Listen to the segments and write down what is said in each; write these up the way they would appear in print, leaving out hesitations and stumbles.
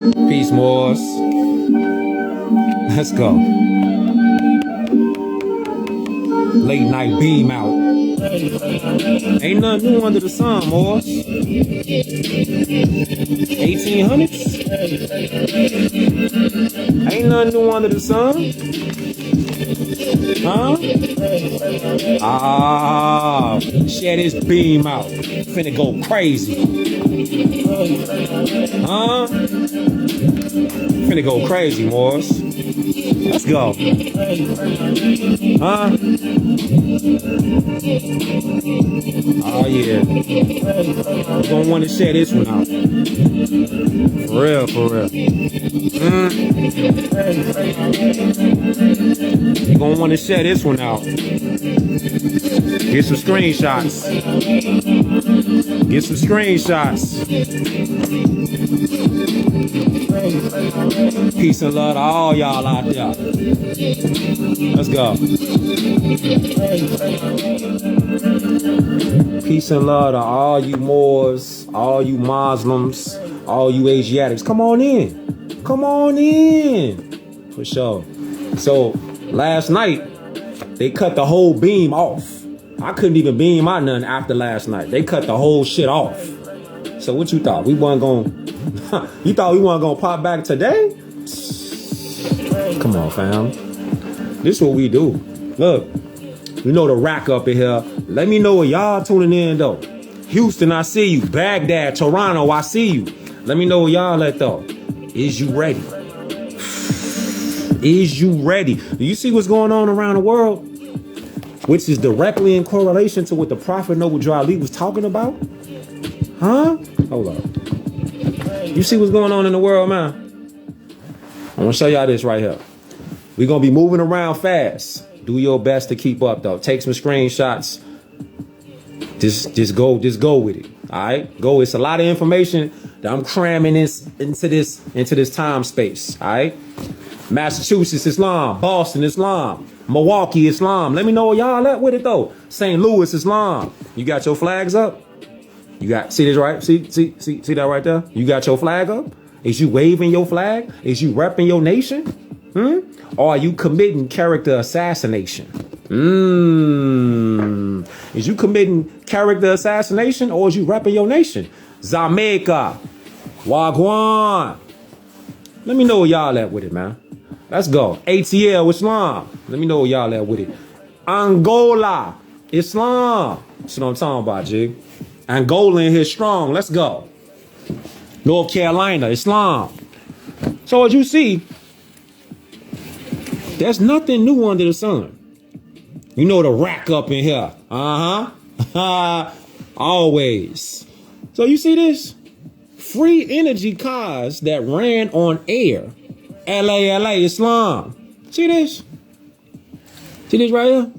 Peace, Moors. Let's go. Late night beam out. Ain't nothing new under the sun, Moors. 1800s? Ain't nothing new under the sun. Huh? Share this beam out. Finna go crazy. Huh? Finna go crazy, Moors. Let's go. Huh? Oh, yeah. You're gonna want to share this one out. For real, for real. You're gonna want to share this one out. Get some screenshots. Get some screenshots. Peace and love to all y'all out there. Let's go. Peace and love to all you Moors, all you Muslims, all you Asiatics. Come on in. Come on in. For sure. So last night, they cut the whole beam off. I couldn't even beam out nothing after last night. They cut the whole shit off. So what you thought? We wasn't gonna... You thought we weren't gonna pop back today? Come on, fam. This is what we do. Look, you know the rack up in here. Let me know where y'all tuning in, though. Houston, I see you. Baghdad, Toronto, I see you. Let me know where y'all at, though. Is you ready? Is you ready? Do you see what's going on around the world? Which is directly in correlation to what the Prophet Noble Drew Ali was talking about? Huh? Hold on. You see what's going on in the world, man? I'm gonna show y'all this right here. We're gonna be moving around fast. Do your best to keep up, though. Take some screenshots. Just go with it. All right, go. It's a lot of information that I'm cramming into this time space. All right, Massachusetts Islam, Boston Islam, Milwaukee Islam. Let me know where y'all at with it though. St. Louis Islam. You got your flags up? You got, see this right? See that right there? You got your flag up? Is you waving your flag? Is you repping your nation? Or are you committing character assassination? Is you committing character assassination or is you repping your nation? Jamaica, Wagwan. Let me know where y'all at with it, man. Let's go. ATL Islam. Let me know where y'all at with it. Angola Islam. That's what I'm talking about, G. Angola in here strong. Let's go. North Carolina Islam. So as you see, there's nothing new under the sun. You know the rack up in here. Always. So you see this? Free energy cars that ran on air. LA, Islam. See this? See this right here?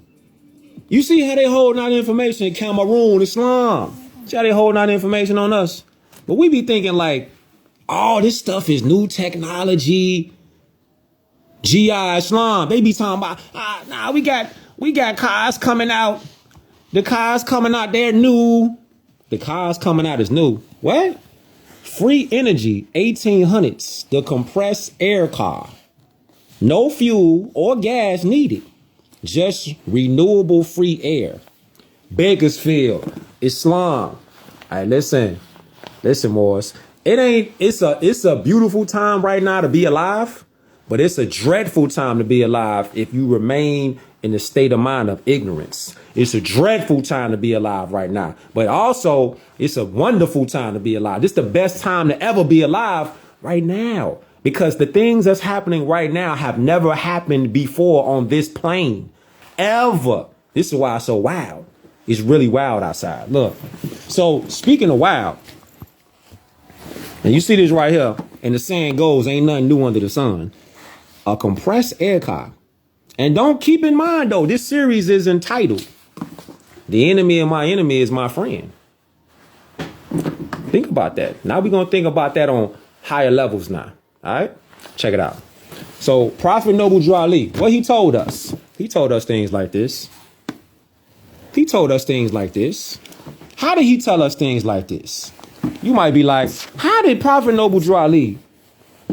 You see how they holding out information in Cameroon, Islam. See how they holding out information on us? But we be thinking like, oh, this stuff is new technology. GI Islam. They be talking about, we got cars coming out. The cars coming out, they're new. The cars coming out is new. What? Free energy, 1800s, the compressed air car. No fuel or gas needed. Just renewable free air. Bakersfield, Islam. All right, listen, Morris. It's a beautiful time right now to be alive, but it's a dreadful time to be alive if you remain in the state of mind of ignorance. It's a dreadful time to be alive right now, but also it's a wonderful time to be alive. This is the best time to ever be alive right now, because the things that's happening right now have never happened before on this plane, ever. This is why it's so wild. It's really wild outside. Look. So speaking of wild, and you see this right here, and the saying goes, ain't nothing new under the sun. A compressed air car. And don't keep in mind, though, this series is entitled, The Enemy of My Enemy is My Friend. Think about that. Now we're going to think about that on higher levels now. All right? Check it out. So Prophet Noble Drew Ali, what he told us things like this. He told us things like this. How did he tell us things like this? You might be like, how did Prophet Noble Drew Ali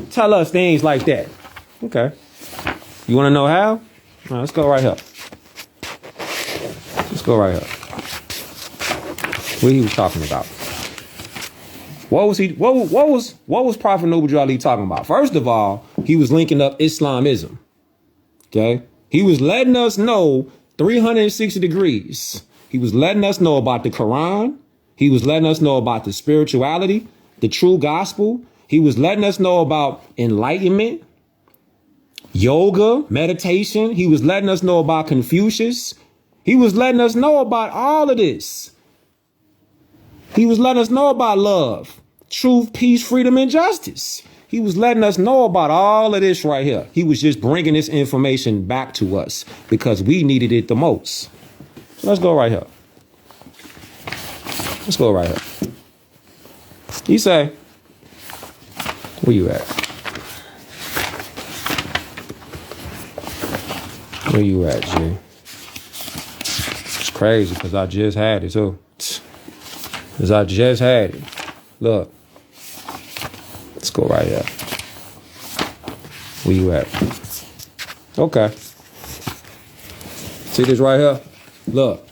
tell us things like that. Okay. You want to know how? All right, let's go right here. Let's go right here. What he was talking about. What was Prophet Noble Ali talking about? First of all, he was linking up Islamism. Okay? He was letting us know 360 degrees. He was letting us know about the Quran. He was letting us know about the spirituality, the true gospel. He was letting us know about enlightenment, yoga, meditation. He was letting us know about Confucius. He was letting us know about all of this. He was letting us know about love, truth, peace, freedom, and justice. He was letting us know about all of this right here. He was just bringing this information back to us because we needed it the most. So let's go right here. Let's go right here. He say, where you at? Where you at, G? It's crazy because I just had it too. Because I just had it. Look. Let's go right here. Where you at? Okay. See this right here? Look.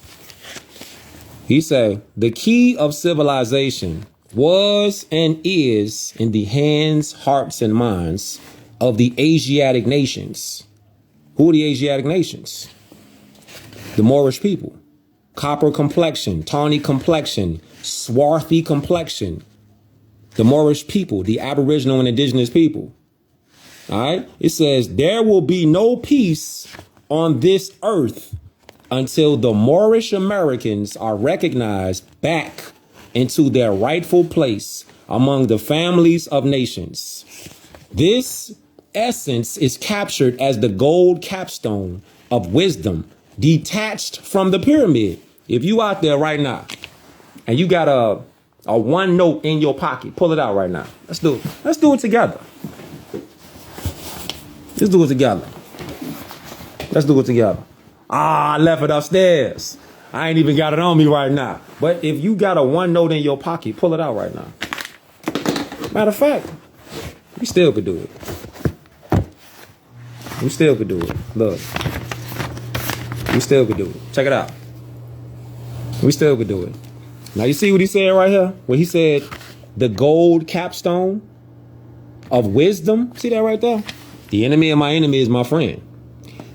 He say, the key of civilization was and is in the hands, hearts, and minds of the Asiatic nations. Who are the Asiatic nations? The Moorish people. Copper complexion, tawny complexion, swarthy complexion. The Moorish people, the Aboriginal and indigenous people. All right. It says there will be no peace on this earth until the Moorish Americans are recognized back into their rightful place among the families of nations. This essence is captured as the gold capstone of wisdom detached from the pyramid. If you out there right now and you got a one note in your pocket, pull it out right now. Let's do it. Let's do it together. Let's do it together. Let's do it together. I left it upstairs. I ain't even got it on me right now. But if you got a one note in your pocket, pull it out right now. Matter of fact, we still could do it. We still could do it. Look. We still could do it. Check it out. We still could do it. Now you see what he said right here? When he said the gold capstone of wisdom. See that right there? The enemy of my enemy is my friend.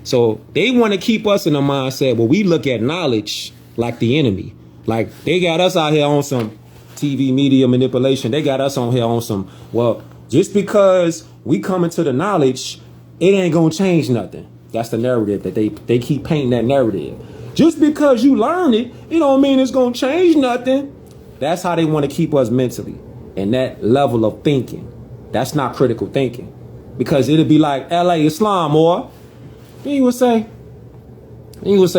So they want to keep us in the mindset where we look at knowledge like the enemy. Like they got us out here on some TV media manipulation. They got us on here on some, well, just because we come into the knowledge, it ain't going to change nothing. That's the narrative that they keep painting that narrative. Just because you learn it, it don't mean it's going to change nothing. That's how they want to keep us mentally. And that level of thinking. That's not critical thinking. Because it'll be like LA Islam or then you would say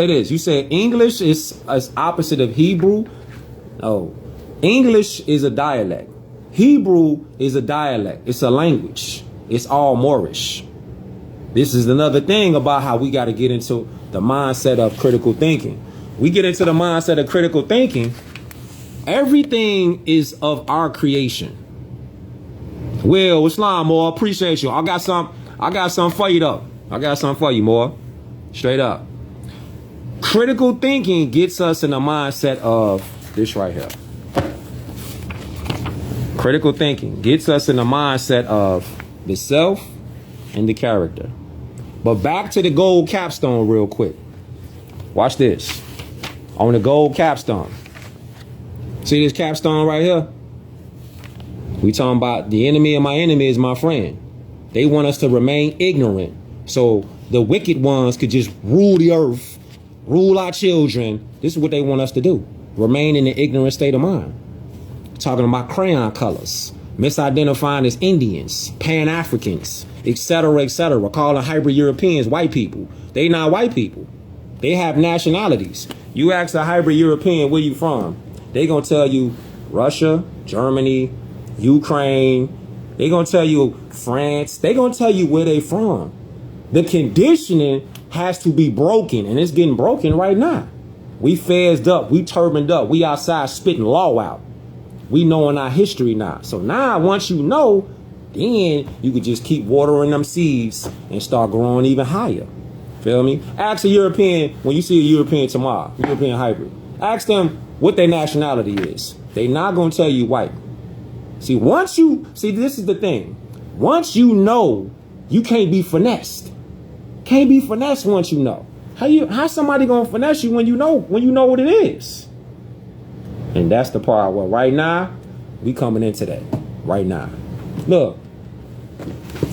this. You said English is opposite of Hebrew. Oh, English is a dialect. Hebrew is a dialect. It's a language. It's all Moorish. This is another thing about how we got to get into the mindset of critical thinking. We get into the mindset of critical thinking. Everything is of our creation. Well, Islam, more appreciate you. I got something for you though. I got something for you, more. Straight up. Critical thinking gets us in the mindset of this right here. Critical thinking gets us in the mindset of the self and the character. But back to the gold capstone real quick. Watch this. On the gold capstone. See this capstone right here? We talking about the enemy of my enemy is my friend. They want us to remain ignorant. So the wicked ones could just rule the earth, rule our children. This is what they want us to do. Remain in the ignorant state of mind. Talking about crayon colors, misidentifying as Indians, Pan-Africans, etc., etc., calling hybrid Europeans white people. They not white people. They have nationalities. You ask a hybrid European, where you from? They gonna tell you Russia, Germany, Ukraine. They gonna tell you France. They gonna tell you where they from. The conditioning has to be broken, and it's getting broken right now. We phased up. We turbaned up. We outside spitting law out. We knowing our history now. So now, once you know, Then you could just keep watering them seeds and start growing even higher. Feel me? Ask a European, when you see a European tomorrow, European hybrid, ask them what their nationality is. They not going to tell you white. See, this is the thing. Once you know, you can't be finessed. Can't be finessed once you know. How somebody going to finesse you when you know what it is? And that's the part where right now, we coming into that. Right now. Look.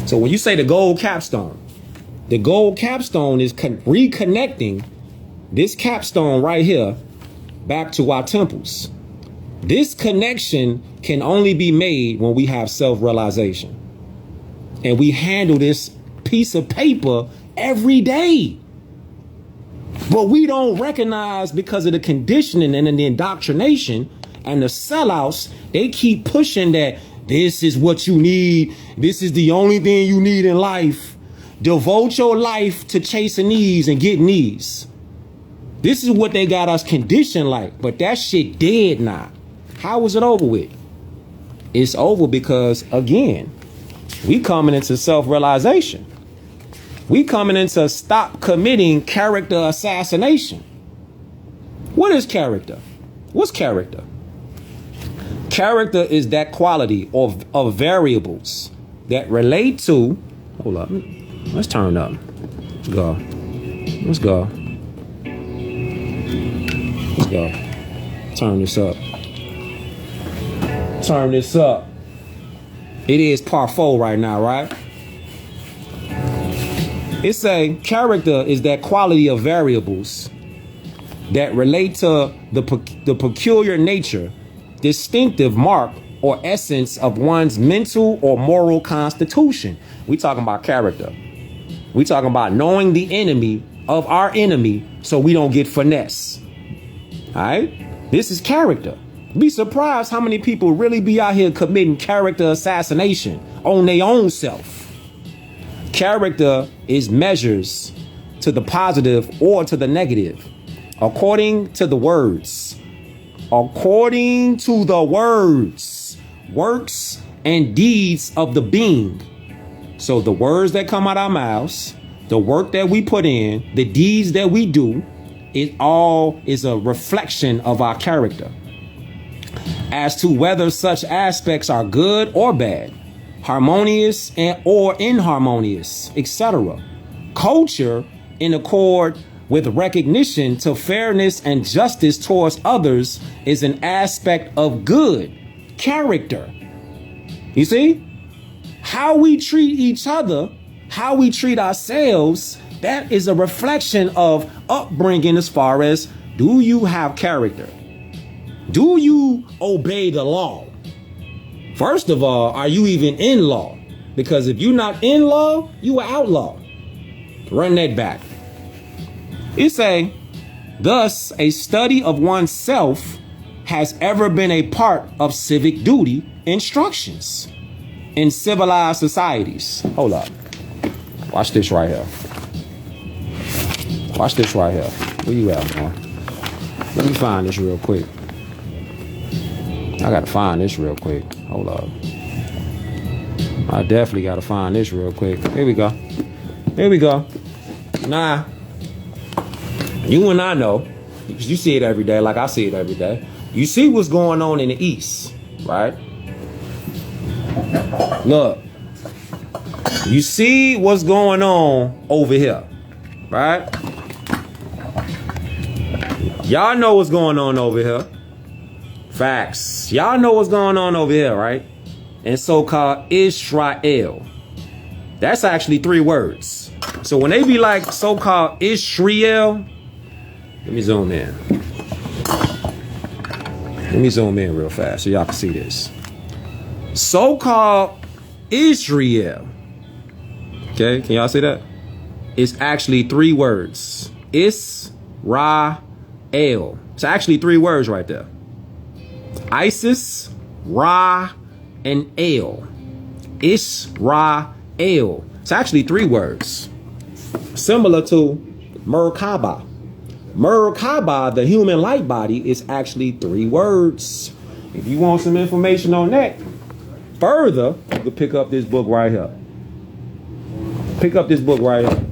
So when you say the gold capstone is reconnecting this capstone right here back to our temples. This connection can only be made when we have self-realization. And we handle this piece of paper every day. But we don't recognize, because of the conditioning and the indoctrination and the sellouts, they keep pushing that this is what you need. This is the only thing you need in life. Devote your life to chasing these and getting these. This is what they got us conditioned like. But that shit dead now. How is it over with? It's over because, again, we coming into self-realization. We coming into stop committing character assassination. What is character? What's character? Character is that quality of variables that relate to, hold up, let's turn up. Let's go. Turn this up. It is part 4 right now, right? It's a character is that quality of variables that relate to the peculiar nature, distinctive mark, or essence of one's mental or moral constitution. We talking about character. We talking about knowing the enemy of our enemy so we don't get finesse. All right? This is character. Be surprised how many people really be out here committing character assassination on their own self. Character is measures to the positive or to the negative, according to the words. According to the words, works and deeds of the being. So the words that come out our mouths, the work that we put in, the deeds that we do, it all is a reflection of our character. As to whether such aspects are good or bad, harmonious or inharmonious, etc. Culture, in accord with recognition to fairness and justice towards others, is an aspect of good character. You see? How we treat each other, how we treat ourselves, that is a reflection of upbringing as far as, do you have character? Do you obey the law? First of all, are you even in law? Because if you're not in law, you are outlaw. Run that back. Thus, a study of oneself has ever been a part of civic duty instructions in civilized societies. Hold up. Watch this right here. Watch this right here. Where you at, man? Let me find this real quick. I gotta find this real quick. Hold up. I definitely gotta find this real quick. Here we go. Nah. You and I know, because you see it every day like I see it every day. You see what's going on in the East, right? Look. You see what's going on over here, right? Y'all know what's going on over here. Facts. Y'all know what's going on over here, right? In so-called Israel. That's actually 3 words. So when they be like so-called Israel, let me zoom in. Let me zoom in real fast so y'all can see this. So-called Israel. Okay, can y'all see that? It's actually 3 words. Israel. It's actually 3 words right there. Isis, Ra, and El. Israel. It's actually 3 words. Similar to Merkaba. Merkaba, the human light body, is actually 3 words. If you want some information on that, further, you could pick up this book right here. Pick up this book right here.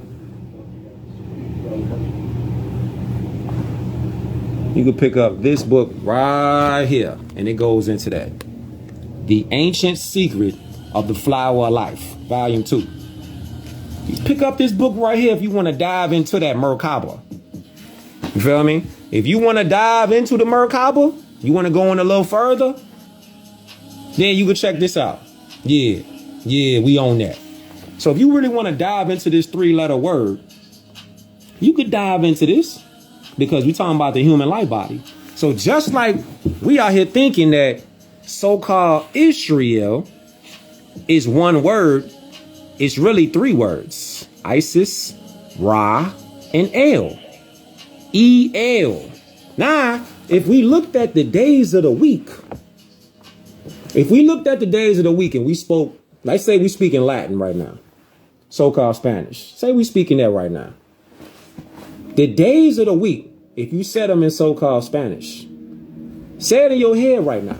You could pick up this book right here, and it goes into that. The Ancient Secret of the Flower of Life, Volume 2. You pick up this book right here if you want to dive into that Merkaba. You feel me? If you want to dive into the Merkaba, you want to go in a little further, then you can check this out. Yeah, we own that. So if you really want to dive into this 3-letter word, you could dive into this because we're talking about the human life body. So just like we out here thinking that so-called Israel is one word, it's really 3 words. Isis, Ra, and El. E-L. Now, if we looked at the days of the week, and we spoke, let's say we speak in Latin right now, so-called Spanish. Say we speaking that right now. The days of the week, if you said them in so-called Spanish, say it in your head right now.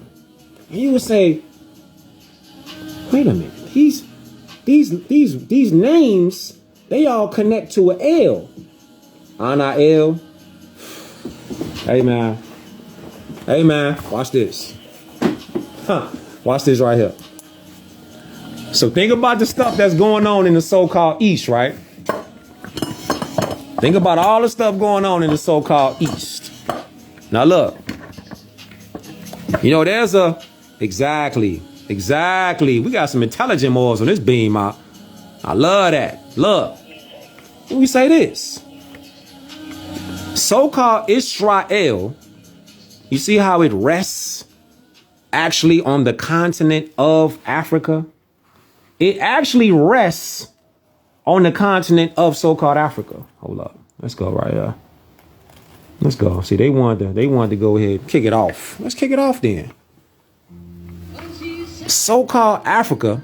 And you would say, wait a minute, these names, they all connect to an L. Anael. Hey man, watch this. Watch this right here. So think about the stuff that's going on in the so-called East, right? Think about all the stuff going on in the so-called East. Now look, you know, there's a, exactly. We got some intelligent Moors on this beam. I love that. Look, let me say this. So-called Israel, you see how it rests actually on the continent of Africa? It actually rests on the continent of so-called Africa. Hold up. Let's go right here. Let's go. See, they wanted to go ahead and kick it off. Let's kick it off then. So-called Africa.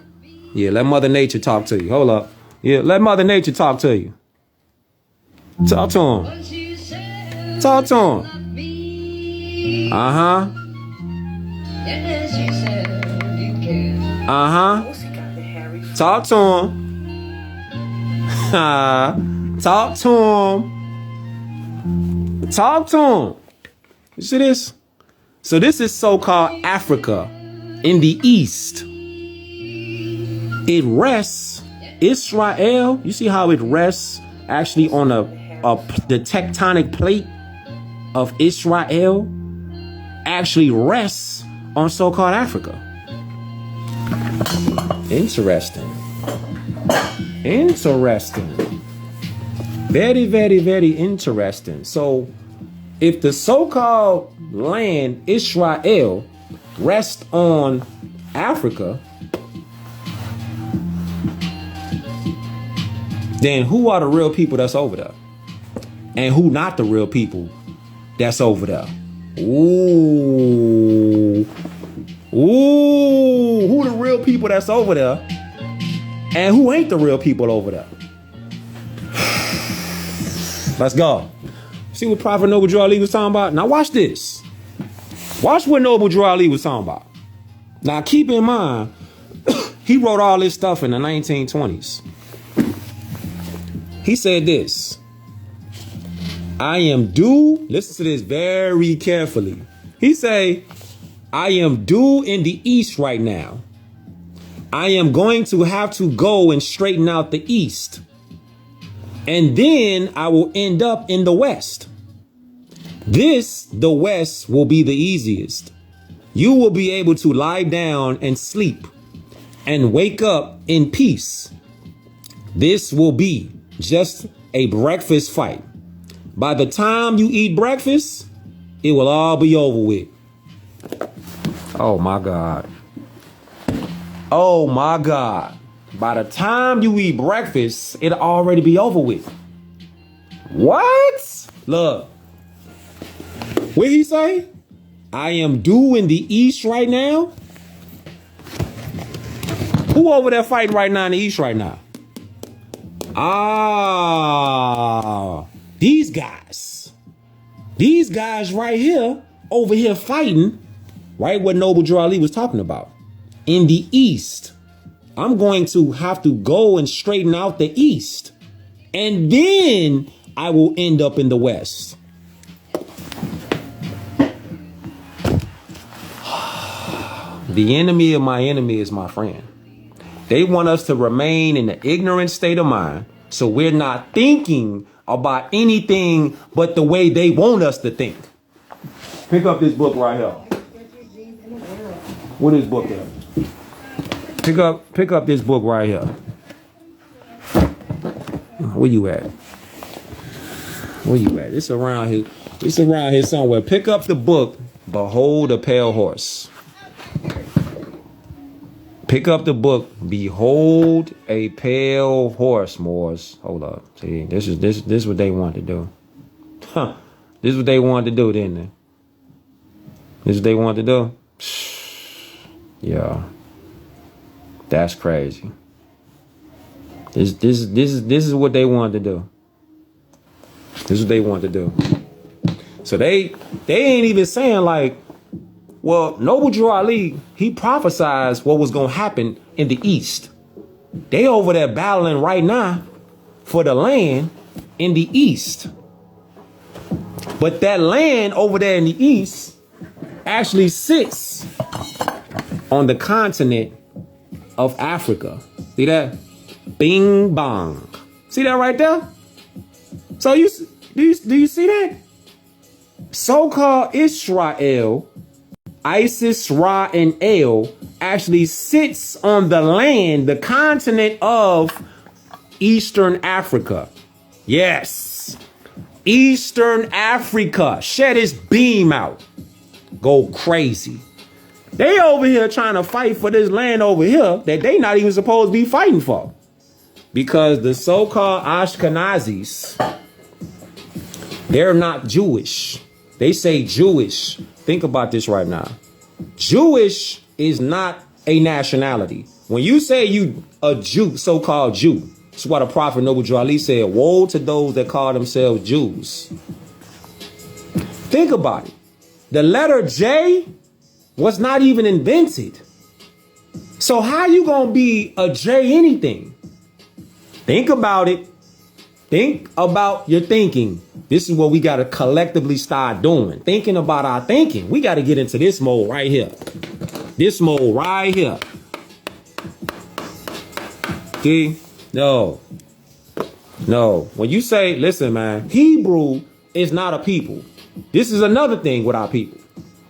Yeah, let Mother Nature talk to you. Hold up. Yeah, let Mother Nature talk to you. Talk to him. Talk to him. Uh-huh. Uh-huh. Talk to him. Talk to him. Talk to him. You see this? So this is so-called Africa in the East. It rests, Israel, you see how it rests actually on the tectonic plate of Israel actually rests on so-called Africa. Interesting. Very, very, very interesting. So if the so-called land Israel rests on Africa, then who are the real people that's over there? And who not the real people that's over there? Ooh, who the real people that's over there? And who ain't the real people over there? Let's go. See what Prophet Noble Drew Ali was talking about? Now watch this. Watch what Noble Drew Ali was talking about. Now keep in mind, he wrote all this stuff in the 1920s. He said this. I am due, listen to this very carefully. He say, I am due in the East right now. I am going to have to go and straighten out the East. And then I will end up in the West. The West will be the easiest. You will be able to lie down and sleep and wake up in peace. This will be just a breakfast fight. By the time you eat breakfast, it will all be over with. Oh my God. Oh my God. By the time you eat breakfast, it'll already be over with. What? Look. What he say? I am due in the East right now. Who over there fighting right now in the East right now? These guys. These guys right here, over here fighting, right? What Noble Drew Ali was talking about. in the East. I'm going to have to go and straighten out the East. And then I will end up in the West. The enemy of my enemy is my friend. They want us to remain in an ignorant state of mind, so we're not thinking about anything but the way they want us to think. Pick up this book right here. What is book at? Pick up this book right here. Where you at? Where you at? It's around here. It's around here somewhere. Pick up the book, Behold a Pale Horse. Pick up the book, Behold a Pale Horse, Moors. Hold up. See, this is what they wanted to do. Huh. This is what they wanted to do, didn't they? This is what they wanted to do? Yeah. That's crazy. This is what they wanted to do. This is what they wanted to do. So they ain't even saying like, well, Noble Drew Ali, he prophesied what was going to happen in the East. They over there battling right now for the land in the East. But that land over there in the East actually sits on the continent of Africa. See that? Bing bong. See that right there? So do you see that? So-called Israel, Isis, Ra, and El actually sits on the land, the continent of Eastern Africa. Yes. Eastern Africa. Shed his beam out. Go crazy. They over here trying to fight for this land over here that they not even supposed to be fighting for. Because the so-called Ashkenazis, they're not Jewish. They say Jewish. Think about this right now. Jewish is not a nationality. When you say you a Jew, so-called Jew, that's what the prophet Noble Drew Ali said, woe to those that call themselves Jews. Think about it. The letter J was not even invented. So how you gonna be a J anything? Think about it. Think about your thinking. This is what we got to collectively start doing. Thinking about our thinking. We got to get into this mode right here. This mode right here. See? No. When you say, listen, man, Hebrew is not a people. This is another thing with our people.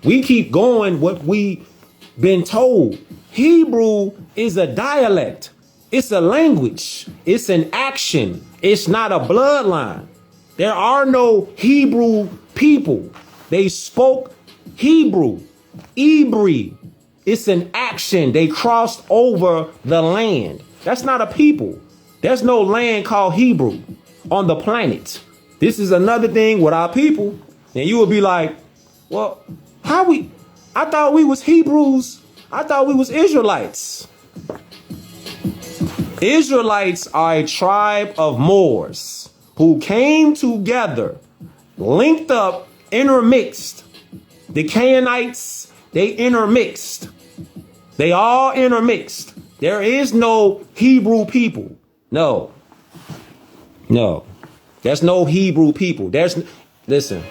We keep going what we been told. Hebrew is a dialect. It's a language. It's an action. It's not a bloodline. There are no Hebrew people. They spoke Hebrew. Ibri. It's an action. They crossed over the land. That's not a people. There's no land called Hebrew on the planet. This is another thing with our people. And you will be like, well, I thought we was Hebrews. I thought we was Israelites. Israelites are a tribe of Moors who came together, linked up, intermixed. The Canaanites, they intermixed. They all intermixed. There is no Hebrew people. No. There's no Hebrew people. Listen,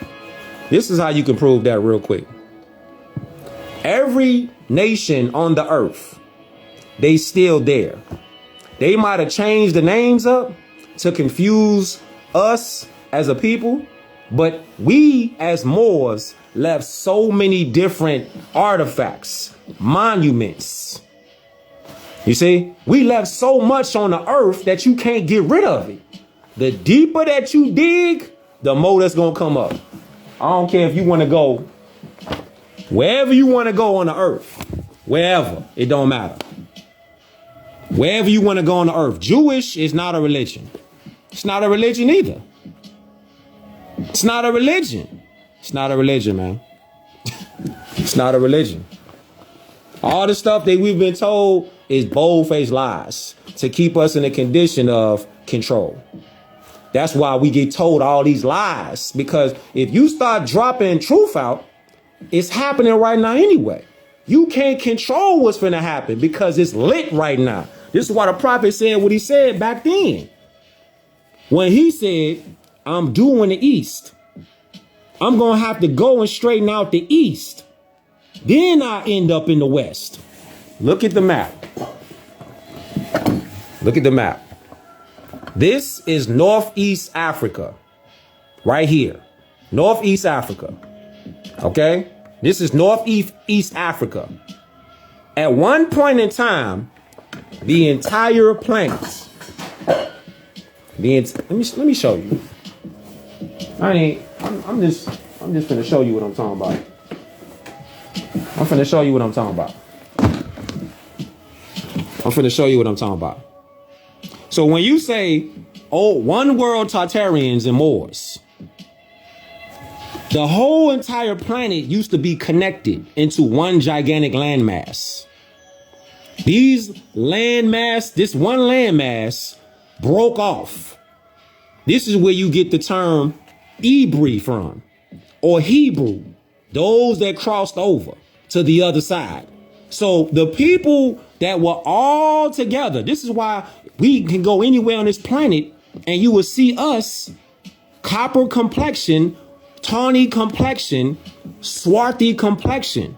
this is how you can prove that real quick. Every nation on the earth, they still there. They might have changed the names up to confuse us as a people, but we as Moors left so many different artifacts, monuments. You see, we left so much on the earth that you can't get rid of it. The deeper that you dig, the more that's going to come up. I don't care if you want to go wherever you want to go on the earth, wherever, it don't matter. Wherever you want to go on the earth. Jewish is not a religion. It's not a religion either. It's not a religion. It's not a religion, man. It's not a religion. All the stuff that we've been told is bold-faced lies to keep us in a condition of control. That's why we get told all these lies, because if you start dropping truth out, it's happening right now anyway. You can't control what's finna happen because it's lit right now. This is why the prophet said what he said back then. When he said, I'm due in the east. I'm going to have to go and straighten out the east. Then I end up in the west. Look at the map. Look at the map. This is Northeast Africa. Right here. Northeast Africa. Okay? This is Northeast Africa. At one point in time, the entire planet. Let me show you. I'm just gonna show you what I'm talking about. I'm finna show you what I'm talking about. So when you say, oh, one world Tartarians and Moors, the whole entire planet used to be connected into one gigantic landmass. This one landmass broke off. This is where you get the term Ibri from, or Hebrew, those that crossed over to the other side. So the people that were all together, this is why we can go anywhere on this planet and you will see us, copper complexion, tawny complexion, swarthy complexion.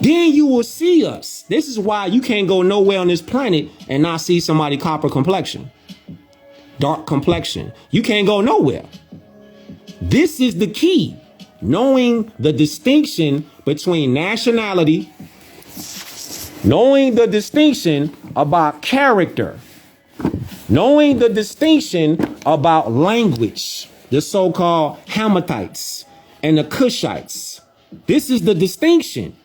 Then you will see us. This is why you can't go nowhere on this planet and not see somebody copper complexion, dark complexion. You can't go nowhere. This is the key. Knowing the distinction between nationality, knowing the distinction about character, knowing the distinction about language, the so-called Hamathites and the Cushites. This is the distinction.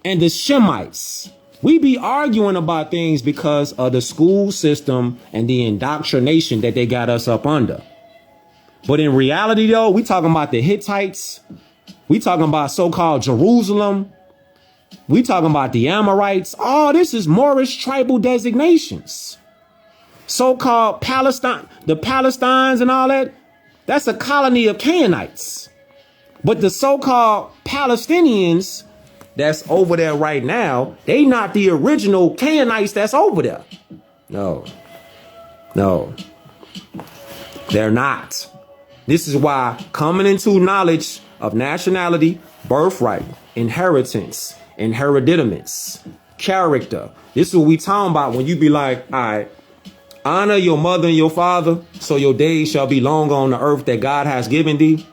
And the Shemites. We be arguing about things because of the school system and the indoctrination that they got us up under. But in reality, though, we talking about the Hittites. We talking about so-called Jerusalem. We talking about the Amorites. Oh, this is Moorish tribal designations. So-called Palestine, the Palestines and all that. That's a colony of Canaanites. But the so-called Palestinians that's over there right now, they not the original Canaanites that's over there. No, they're not. This is why coming into knowledge of nationality, birthright, inheritance, inheritance, character. This is what we talking about when you be like, all right, honor your mother and your father so your days shall be long on the earth that God has given thee.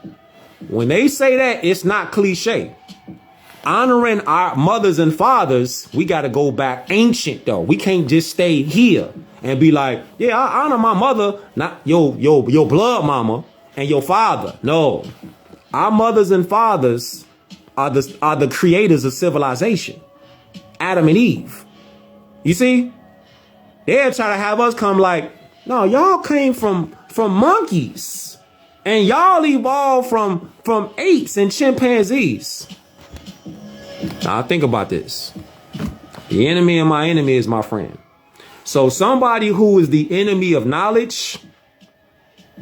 When they say that, it's not cliche. Honoring our mothers and fathers, we got to go back ancient, though. We can't just stay here and be like, yeah, I honor my mother, not your blood mama and your father. No, our mothers and fathers are the creators of civilization. Adam and Eve. You see, they're trying to have us come like, no, y'all came from monkeys and y'all evolved from apes and chimpanzees. Now think about this. The enemy of my enemy is my friend. So somebody who is the enemy of knowledge,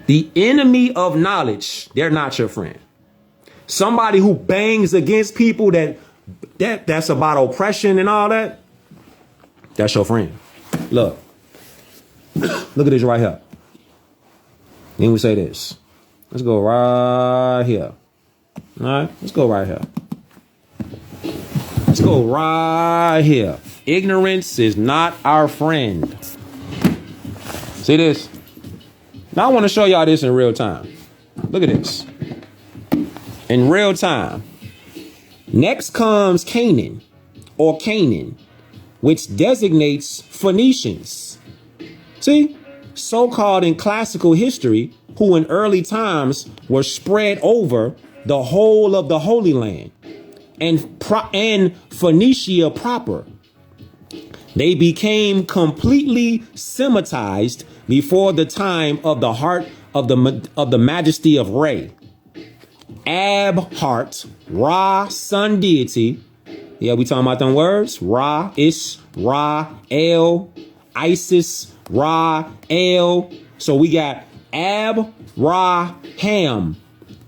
they're not your friend. Somebody who bangs against people that's about oppression and all that, that's your friend. Look at this right here. Then we say this. Let's go right here. All right, let's go right here. Let's go right here. Ignorance is not our friend. See this? Now I want to show y'all this in real time. Look at this. In real time. Next comes Canaan, or Canaan, which designates Phoenicians. See? So-called in classical history, who in early times were spread over the whole of the Holy Land. And Phoenicia proper. They became completely Semitized before the time of the heart of the majesty of Re. Ab heart, Ra sun deity. Yeah, we talking about them words. Ra, Ish, Ra, El, Isis, Ra, El. So we got Ab, Ra, Ham,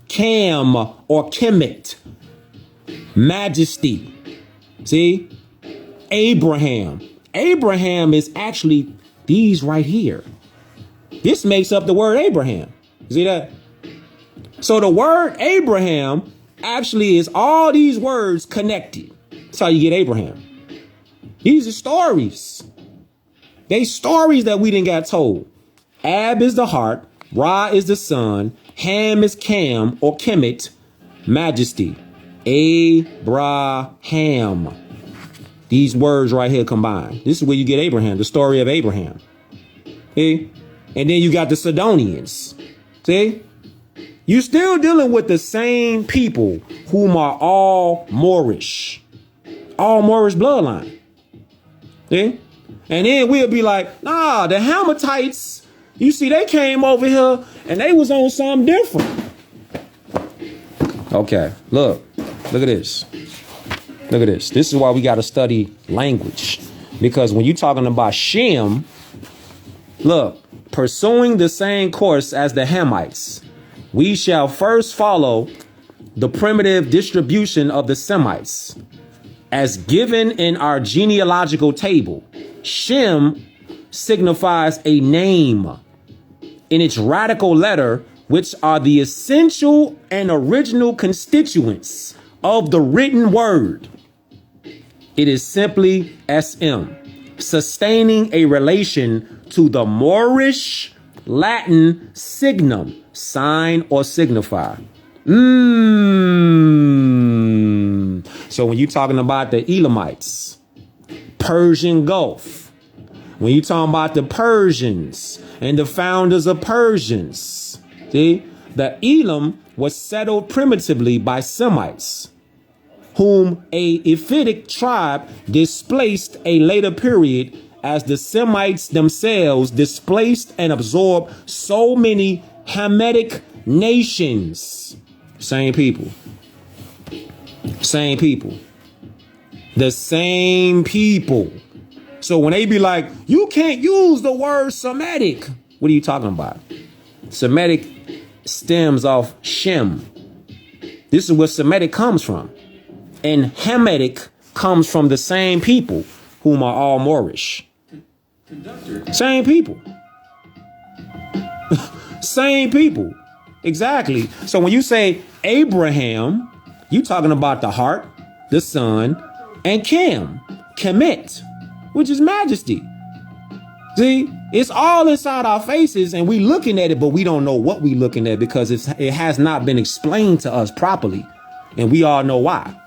Cam or Kemet. Majesty, See? Abraham. Abraham is actually these right here. This makes up the word Abraham. See that? So the word Abraham actually is all these words connected. That's how you get Abraham. These are stories. They stories that we didn't got told. Ab is the heart. Ra is the sun. Ham is Cam or Kemet, majesty. Abraham. These words right here combined. This is where you get Abraham, the story of Abraham. See? And then you got the Sidonians. See? You still dealing with the same people whom are all Moorish. All Moorish bloodline. See? And then we'll be like, nah, the Hamatites, you see, they came over here and they was on something different. Okay, look at this. Look at this. This is why we got to study language. Because when you're talking about Shem, look, pursuing the same course as the Hamites, we shall first follow the primitive distribution of the Semites as given in our genealogical table. Shem signifies a name in its radical letter, which are the essential and original constituents of the written word. It is simply SM, sustaining a relation to the Moorish Latin signum, sign or signify. So when you're talking about the Elamites, Persian Gulf, when you're talking about the Persians and the founders of Persians, see, the Elam was settled primitively by Semites, whom a Ephitic tribe displaced a later period as the Semites themselves displaced and absorbed so many Hamitic nations. Same people. Same people. The same people. So when they be like, you can't use the word Semitic, what are you talking about? Semitic stems off Shem. This is where Semitic comes from. And Hamitic comes from the same people whom are all Moorish. Same people. Same people. Exactly. So when you say Abraham, you talking about the heart, the sun, and Kemet, which is majesty. See, it's all inside our faces and we looking at it, but we don't know what we looking at because it has not been explained to us properly. And we all know why.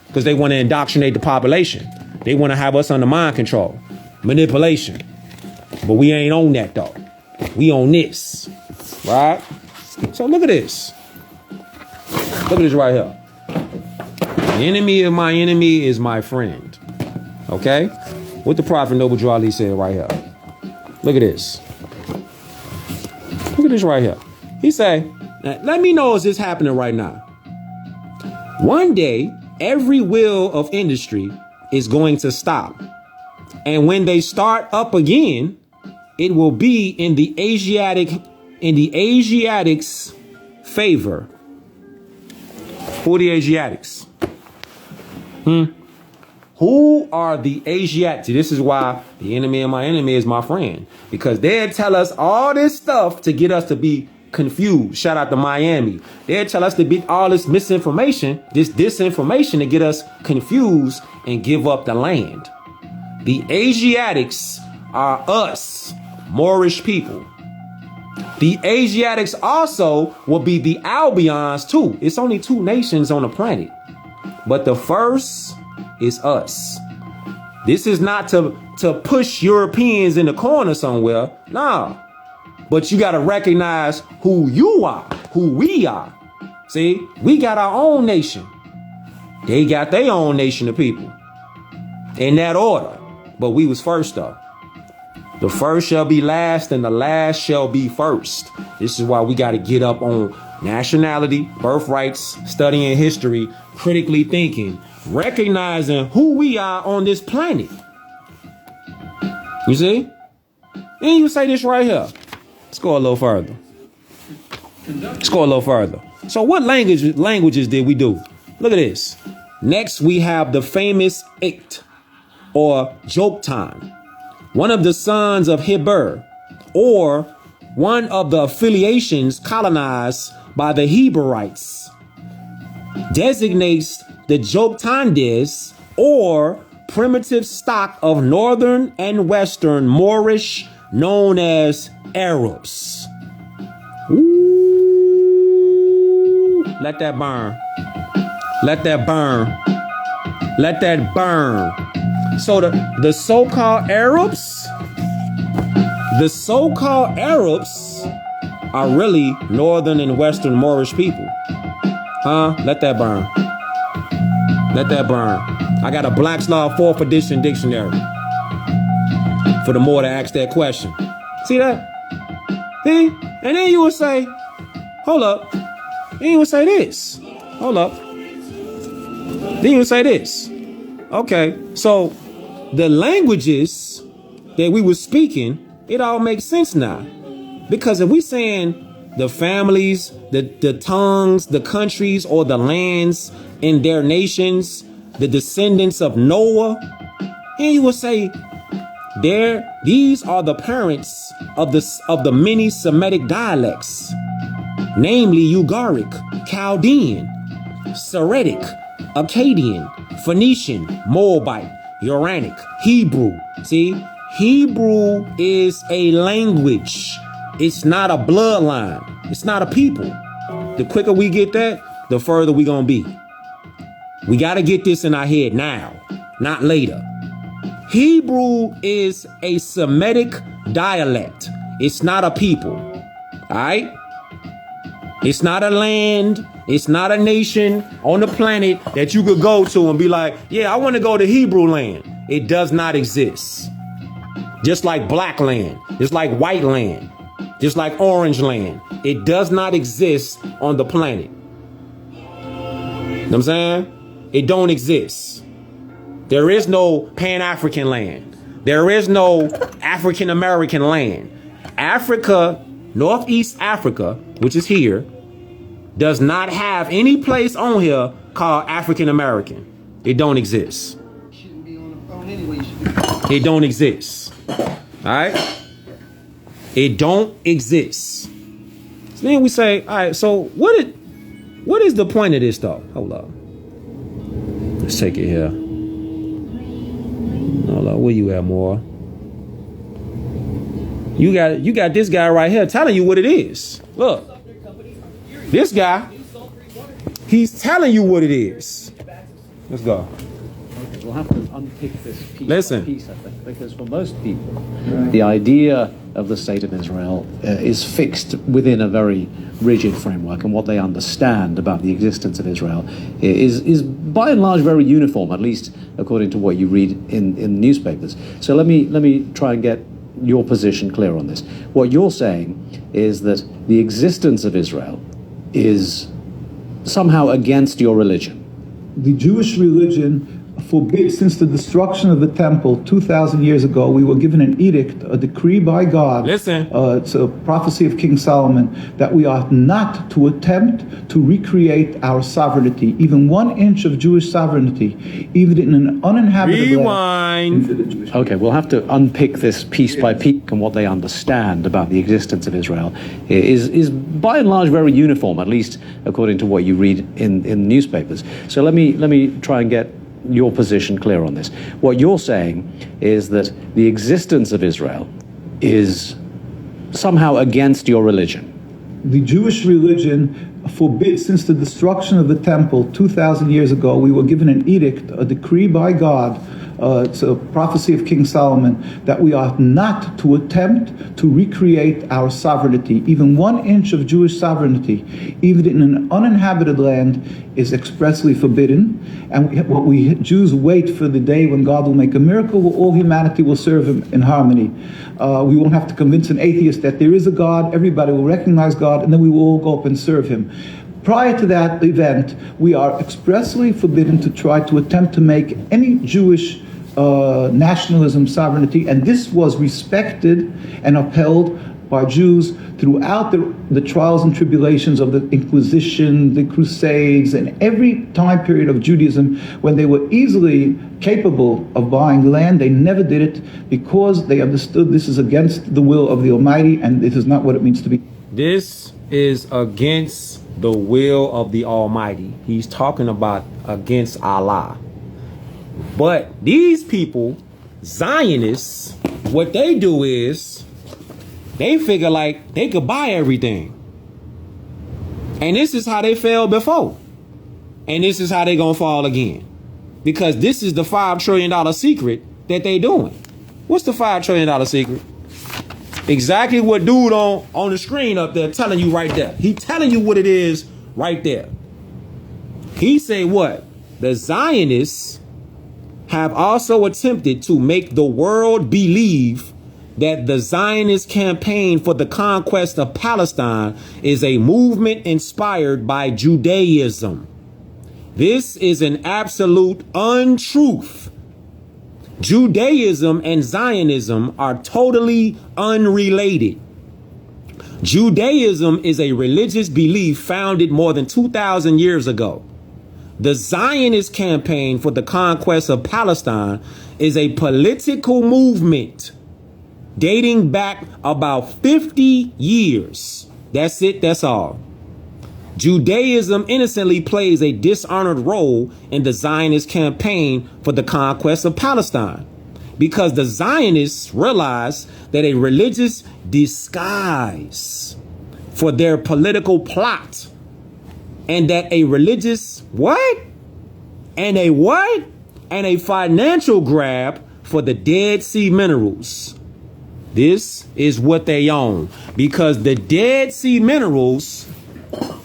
Because they want to indoctrinate the population. They want to have us under mind control, manipulation. But we ain't on that though. We on this, right? So look at this. Look at this right here. The enemy of my enemy is my friend. Okay? What the Prophet Noble Drew Ali said right here. Look at this. Look at this right here. He say, let me know, is this happening right now? One day, every wheel of industry is going to stop. And when they start up again, it will be in the Asiatics' favor. Who are the Asiatics? Who are the Asiatics? This is why the enemy of my enemy is my friend. Because they'll tell us all this stuff to get us to be confused. Shout out to Miami. They'll tell us to be all this misinformation, this disinformation to get us confused and give up the land. The Asiatics are us, Moorish people. The Asiatics also will be the Albions too. It's only two nations on the planet. But the first is us. This is not to push Europeans in the corner somewhere. Nah. But you got to recognize who you are, who we are. See, we got our own nation. They got their own nation of people. In that order. But we was first though. The first shall be last and the last shall be first. This is why we got to get up on nationality, birthrights, studying history, critically thinking, recognizing who we are on this planet. You see? And you say this right here. Let's go a little further. Let's go a little further. So what languages did we do? Look at this. Next, we have the famous Eight, or Joktan, one of the sons of Heber, or one of the affiliations colonized by the Hebrewites, designates the Joktandes, or primitive stock of northern and western Moorish, known as Arabs. Ooh, let that burn. Let that burn. Let that burn. So the so-called Arabs, are really northern and western Moorish people. Huh? Let that burn. Let that burn. I got a Black's Law 4th edition dictionary for the more to ask that question. See that? See? And then you would say, hold up. Then you would say this. Hold up. Then you would say this. Okay, so the languages that we were speaking, it all makes sense now. Because if we saying the families, the tongues, the countries, or the lands in their nations, the descendants of Noah, and you will say, these are the parents of the many Semitic dialects, namely Ugaric, Chaldean, Syriac, Akkadian, Phoenician, Moabite, Uranic, Hebrew. See, Hebrew is a language. It's not a bloodline. It's not a people. The quicker we get that, the further we gonna be. We gotta get this in our head now, not later. Hebrew is a Semitic dialect. It's not a people. All right? It's not a land. It's not a nation on the planet that you could go to and be like, yeah, I want to go to Hebrew land. It does not exist. Just like black land, just like white land, just like orange land. It does not exist on the planet. You know what I'm saying? It don't exist. There is no Pan-African land. There is no African American land. Africa, Northeast Africa, which is here, does not have any place on here called African American. It don't exist. It don't exist. All right? It don't exist. So then we say, all right, so what is the point of this though? Hold up. Let's take it here. Hold up, where you at, Moore? You got this guy right here telling you what it is. Look. This guy, he's telling you what it is. Let's go. Okay, we'll have to unpick this piece Listen. by piece, I think, because for most people, the idea of the state of Israel is fixed within a very rigid framework, and what they understand about the existence of Israel is by and large very uniform, at least according to what you read in newspapers. So let me try and get your position clear on this. What you're saying is that the existence of Israel is somehow against your religion. The Jewish religion forbids, since the destruction of the temple 2,000 years ago, we were given an edict, a decree by God. Listen. It's a prophecy of King Solomon, that we are not to attempt to recreate our sovereignty, even 1 inch of Jewish sovereignty, even in an uninhabited land. Rewind. Okay, we'll have to unpick this piece by piece, and what they understand about the existence of Israel is by and large very uniform, at least according to what you read in newspapers. So let me try and get your position clear on this. What you're saying is that the existence of Israel is somehow against your religion. The Jewish religion forbids, since the destruction of the temple 2,000 years ago, we were given an edict, a decree by God. It's a prophecy of King Solomon, that we are not to attempt to recreate our sovereignty. Even 1 inch of Jewish sovereignty, even in an uninhabited land, is expressly forbidden. And we Jews wait for the day when God will make a miracle, where all humanity will serve him in harmony. We won't have to convince an atheist that there is a God. Everybody will recognize God, and then we will all go up and serve him. Prior to that event, we are expressly forbidden to try to attempt to make any Jewish nationalism sovereignty, and this was respected and upheld by Jews throughout the trials and tribulations of the Inquisition, the Crusades, and every time period of Judaism when they were easily capable of buying land. They never did it because they understood this is against the will of the Almighty, and this is not what it means to be. This is against the will of the Almighty. He's talking about against Allah. But these people, Zionists, what they do is they figure like they could buy everything. And this is how they failed before. And this is how they gonna fall again. Because this is the $5 trillion secret that they doing. What's the $5 trillion secret? Exactly what dude on the screen up there telling you right there. He telling you what it is right there. He say what? The Zionists have also attempted to make the world believe that the Zionist campaign for the conquest of Palestine is a movement inspired by Judaism. This is an absolute untruth. Judaism and Zionism are totally unrelated. Judaism is a religious belief founded more than 2,000 years ago. The Zionist campaign for the conquest of Palestine is a political movement dating back about 50 years. That's it. That's all. Judaism innocently plays a dishonored role in the Zionist campaign for the conquest of Palestine because the Zionists realize that a religious disguise for their political plot and that a religious what? And a financial grab for the Dead Sea minerals. This is what they own because the Dead Sea minerals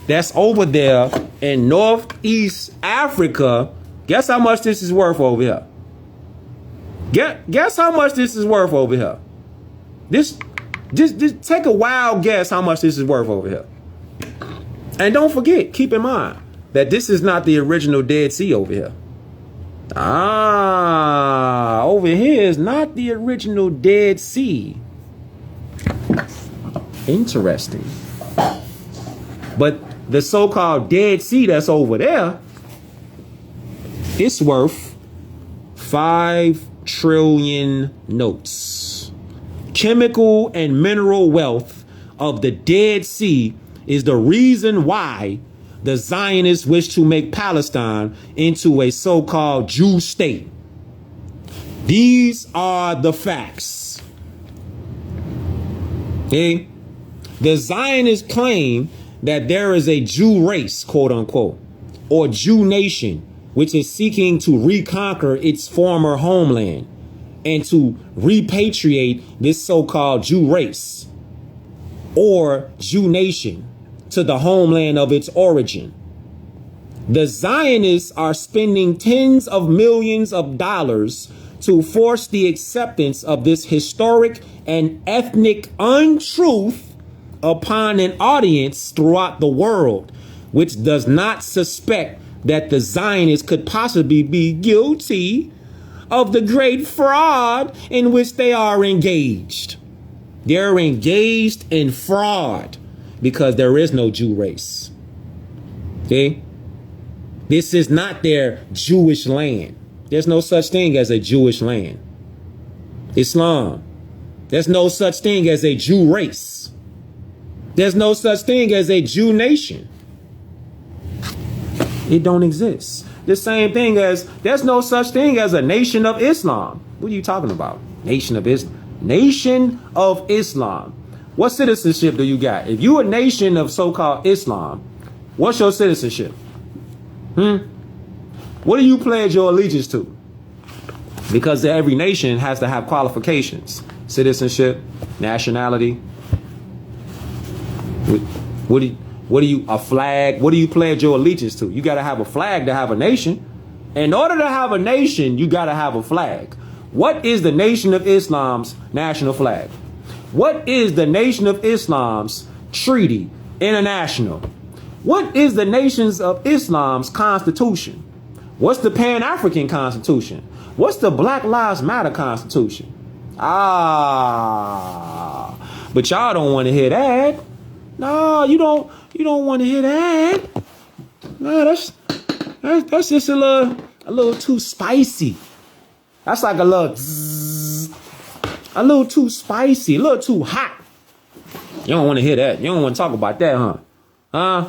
that's over there in Northeast Africa, guess how much this is worth over here? Guess how much this is worth over here? Just take a wild guess how much this is worth over here. And don't forget, keep in mind that this is not the original Dead Sea over here. Over here is not the original Dead Sea. Interesting. But the so-called Dead Sea that's over there, it's worth 5 trillion notes. Chemical and mineral wealth of the Dead Sea is the reason why the Zionists wish to make Palestine into a so-called Jew state. These are the facts. Okay? The Zionists claim that there is a Jew race, quote unquote, or Jew nation, which is seeking to reconquer its former homeland and to repatriate this so-called Jew race or Jew nation to the homeland of its origin. The Zionists are spending tens of millions of dollars to force the acceptance of this historic and ethnic untruth upon an audience throughout the world, which does not suspect that the Zionists could possibly be guilty of the great fraud in which they are engaged. They're engaged in fraud because there is no Jew race. Okay? This is not their Jewish land. There's no such thing as a Jewish land. Islam. There's no such thing as a Jew race. There's no such thing as a Jew nation. It don't exist. The same thing as there's no such thing as a nation of Islam. What are you talking about? Nation of Islam. Nation of Islam. What citizenship do you got? If you a nation of so-called Islam, what's your citizenship? What do you pledge your allegiance to? Because every nation has to have qualifications. Citizenship, nationality. What do you a flag? What do you pledge your allegiance to? You got to have a flag to have a nation. In order to have a nation, you got to have a flag. What is the Nation of Islam's national flag? What is the Nation of Islam's treaty international? What is the Nations of Islam's constitution? What's the Pan-African Constitution? What's the Black Lives Matter Constitution? But y'all don't want to hear that. No, you don't want to hear that. No, that's just a little too spicy. That's like a little too spicy, a little too hot. You don't want to hear that. You don't want to talk about that, huh? Huh?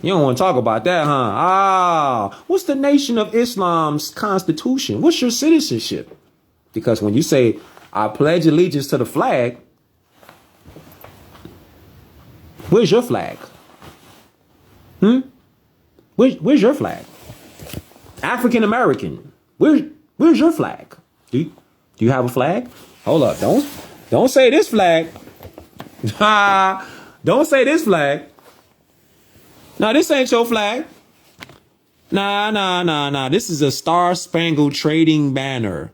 You don't want to talk about that, huh? Ah, what's the Nation of Islam's constitution? What's your citizenship? Because when you say, I pledge allegiance to the flag, where's your flag? Where's your flag? African American, where's your flag? Do you have a flag? Hold up, don't say this flag. Don't say this flag. No, this ain't your flag. Nah. This is a Star-Spangled Trading Banner.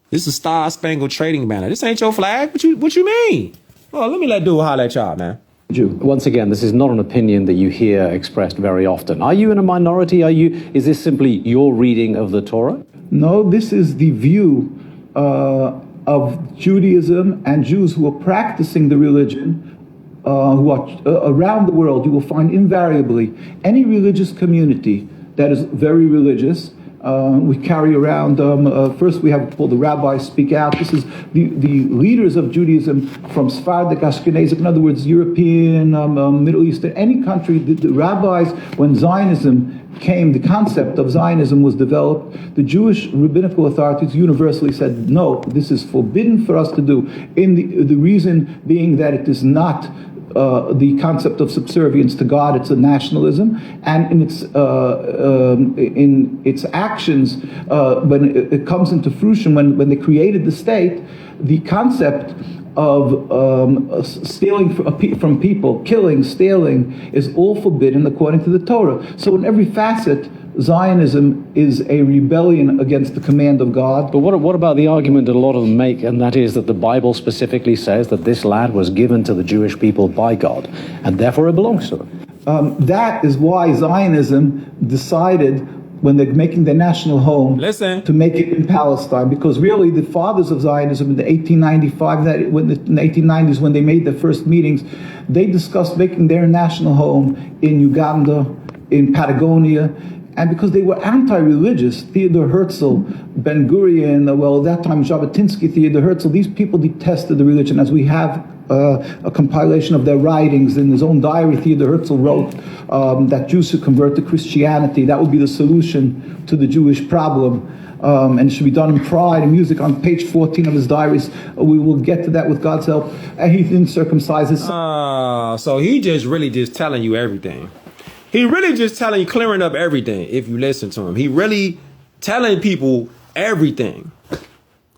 This is a Star-Spangled Trading Banner. This ain't your flag. What you mean? Oh, let me let dude holler at y'all, man. Once again, this is not an opinion that you hear expressed very often. Are you in a minority? Is this simply your reading of the Torah? No, this is the view of Judaism and Jews who are practicing the religion, who are around the world. You will find invariably any religious community that is very religious. We carry around, first we have the rabbis speak out. This is the leaders of Judaism from Sephardic, Ashkenazic, in other words, European, Middle Eastern, any country. The rabbis, when Zionism came, the concept of Zionism was developed, the Jewish rabbinical authorities universally said, no, this is forbidden for us to do. The reason being that it is not the concept of subservience to God, it's a nationalism, and in its actions, when it comes into fruition, when they created the state, the concept of stealing from people, killing, stealing, is all forbidden according to the Torah. So in every facet, Zionism is a rebellion against the command of God. But what about the argument that a lot of them make, and that is that the Bible specifically says that this land was given to the Jewish people by God, and therefore it belongs to them? That is why Zionism decided, when they're making their national home, to make it in Palestine, because really the fathers of Zionism in the 1895, in the 1890s, when they made their first meetings, they discussed making their national home in Uganda, in Patagonia. And because they were anti-religious, Theodor Herzl, Ben Gurion, well, at that time Jabotinsky, Theodor Herzl, these people detested the religion, as we have a compilation of their writings. In his own diary, Theodor Herzl wrote that Jews should convert to Christianity. That would be the solution to the Jewish problem. And it should be done in pride and music. On page 14 of his diaries, we will get to that with God's help. And he didn't circumcise his son. So he really just telling you everything. He really just telling you, clearing up everything if you listen to him. He really telling people everything.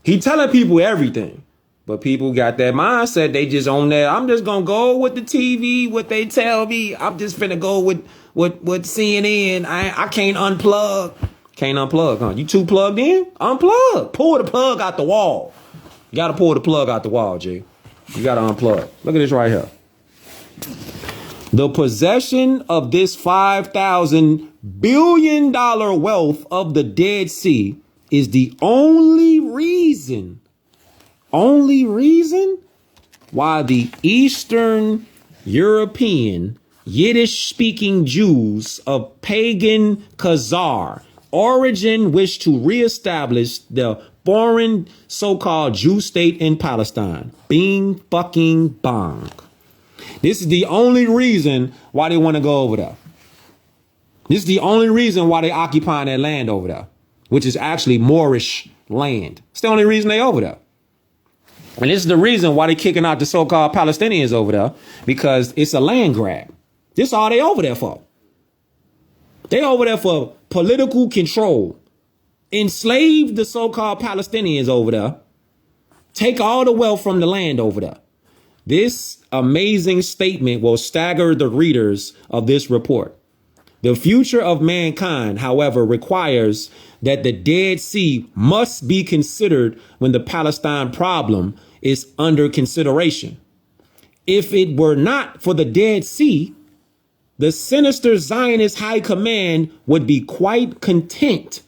He telling people everything. But people got that mindset. They just on there. I'm just going to go with the TV, what they tell me. I'm just finna go with CNN. I can't unplug. Can't unplug, huh? You too plugged in? Unplug. Pull the plug out the wall. You got to pull the plug out the wall, G. You got to unplug. Look at this right here. The possession of this $5,000 billion wealth of the Dead Sea is the only reason why the Eastern European Yiddish-speaking Jews of pagan Khazar origin wish to reestablish the foreign so-called Jew state in Palestine. Bing fucking bong. This is the only reason why they want to go over there. This is the only reason why they occupying that land over there, which is actually Moorish land. It's the only reason they over there. And this is the reason why they kicking out the so-called Palestinians over there, because it's a land grab. This is all they over there for. They over there for political control. Enslave the so-called Palestinians over there. Take all the wealth from the land over there. This amazing statement will stagger the readers of this report. The future of mankind, however, requires that the Dead Sea must be considered when the Palestine problem is under consideration. If it were not for the Dead Sea, the sinister Zionist high command would be quite content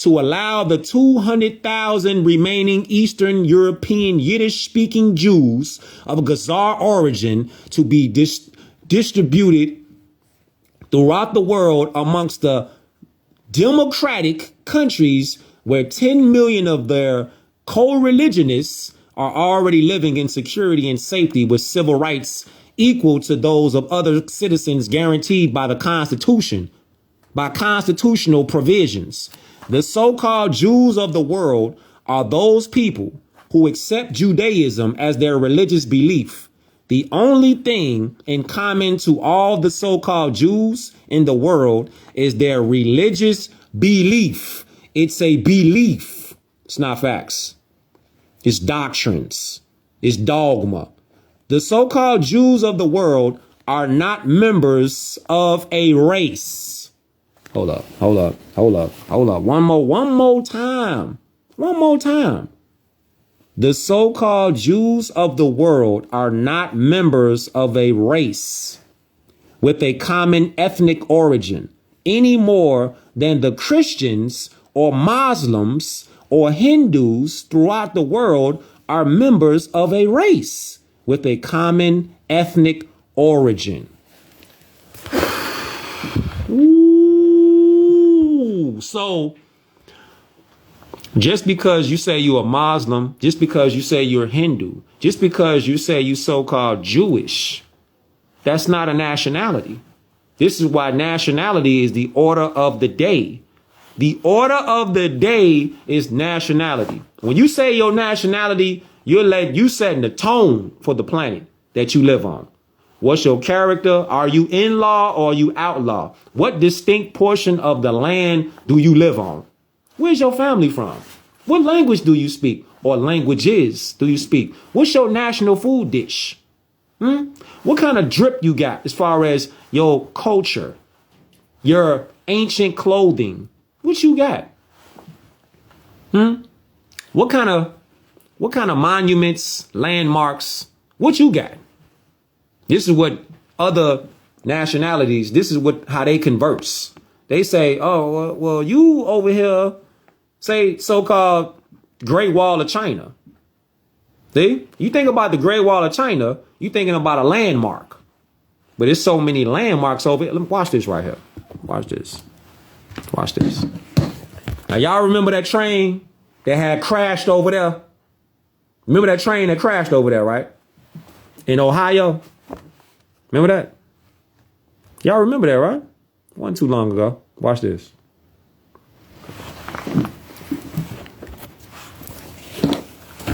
to allow the 200,000 remaining Eastern European Yiddish-speaking Jews of Khazar origin to be distributed throughout the world amongst the democratic countries where 10 million of their co-religionists are already living in security and safety with civil rights equal to those of other citizens guaranteed by the Constitution, by constitutional provisions. The so-called Jews of the world are those people who accept Judaism as their religious belief. The only thing in common to all the so-called Jews in the world is their religious belief. It's a belief. It's not facts. It's doctrines. It's dogma. The so-called Jews of the world are not members of a race. Hold up. One more time. The so-called Jews of the world are not members of a race with a common ethnic origin any more than the Christians or Muslims or Hindus throughout the world are members of a race with a common ethnic origin. Ooh, so just because you say you're a Muslim, just because you say you're Hindu, just because you say you so-called Jewish, that's not a nationality. This is why nationality is the order of the day. The order of the day is nationality. When you say your nationality, you setting the tone for the planet that you live on. What's your character? Are you in-law or are you outlaw? What distinct portion of the land do you live on? Where's your family from? What language do you speak? Or languages do you speak? What's your national food dish? What kind of drip you got as far as your culture, your ancient clothing? What you got? What kind of monuments, landmarks? What you got? This is what other nationalities, this is how they converse. They say, oh, well, you over here, say so-called Great Wall of China. See, you think about the Great Wall of China, you thinking about a landmark. But there's so many landmarks over here. Let me watch this right here. Watch this. Now, y'all remember that train that had crashed over there? Remember that train that crashed over there, right? In Ohio? Remember that? Y'all remember that, right? Wasn't too long ago. Watch this.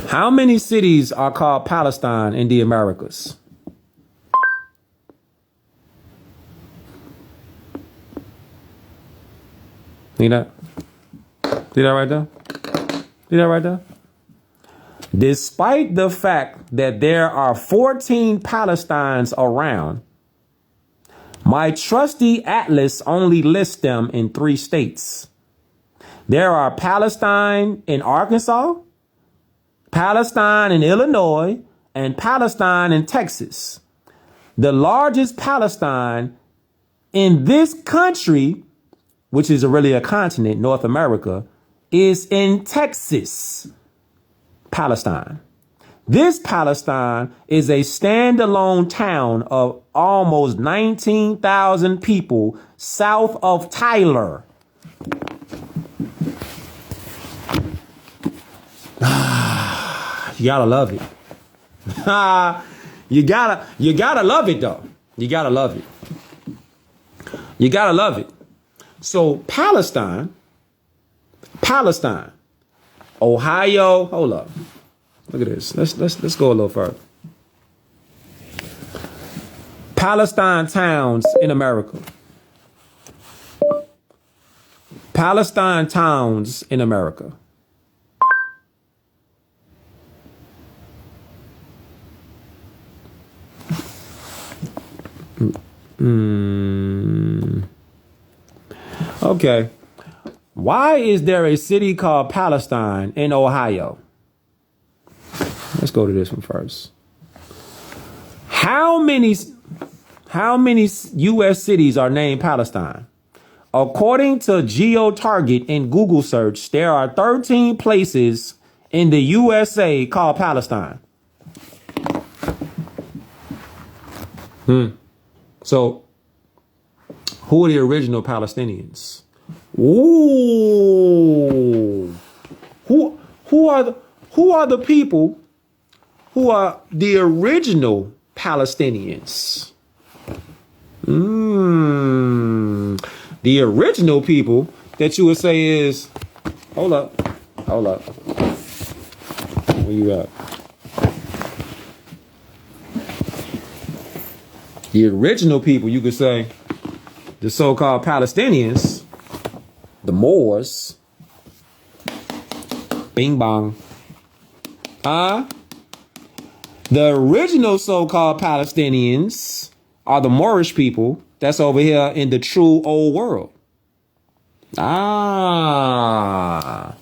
How many cities are called Palestine in the Americas? See that? See that right there? See that right there? Despite the fact that there are 14 Palestines around, my trusty atlas only lists them in 3 states. There are Palestine in Arkansas, Palestine in Illinois, and Palestine in Texas. The largest Palestine in this country, which is really a continent, North America, is in Texas, Palestine. This Palestine is a standalone town of almost 19,000 people south of Tyler. You gotta love it. You gotta love it though. You gotta love it. You gotta love it. So Palestine, Ohio, hold up. Look at this. Let's go a little further. Palestine towns in America. Palestine towns in America. Okay. Why is there a city called Palestine in Ohio? Let's go to this one first. How many U.S. cities are named Palestine? According to GeoTarget in Google search, there are 13 places in the USA called Palestine. So, who are the original Palestinians? Ooh. Who are the people who are the original Palestinians? The original people that you would say is, hold up. Where you at? The original people, you could say, the so-called Palestinians, the Moors, bing bong. The original so-called Palestinians are the Moorish people that's over here in the true old world. I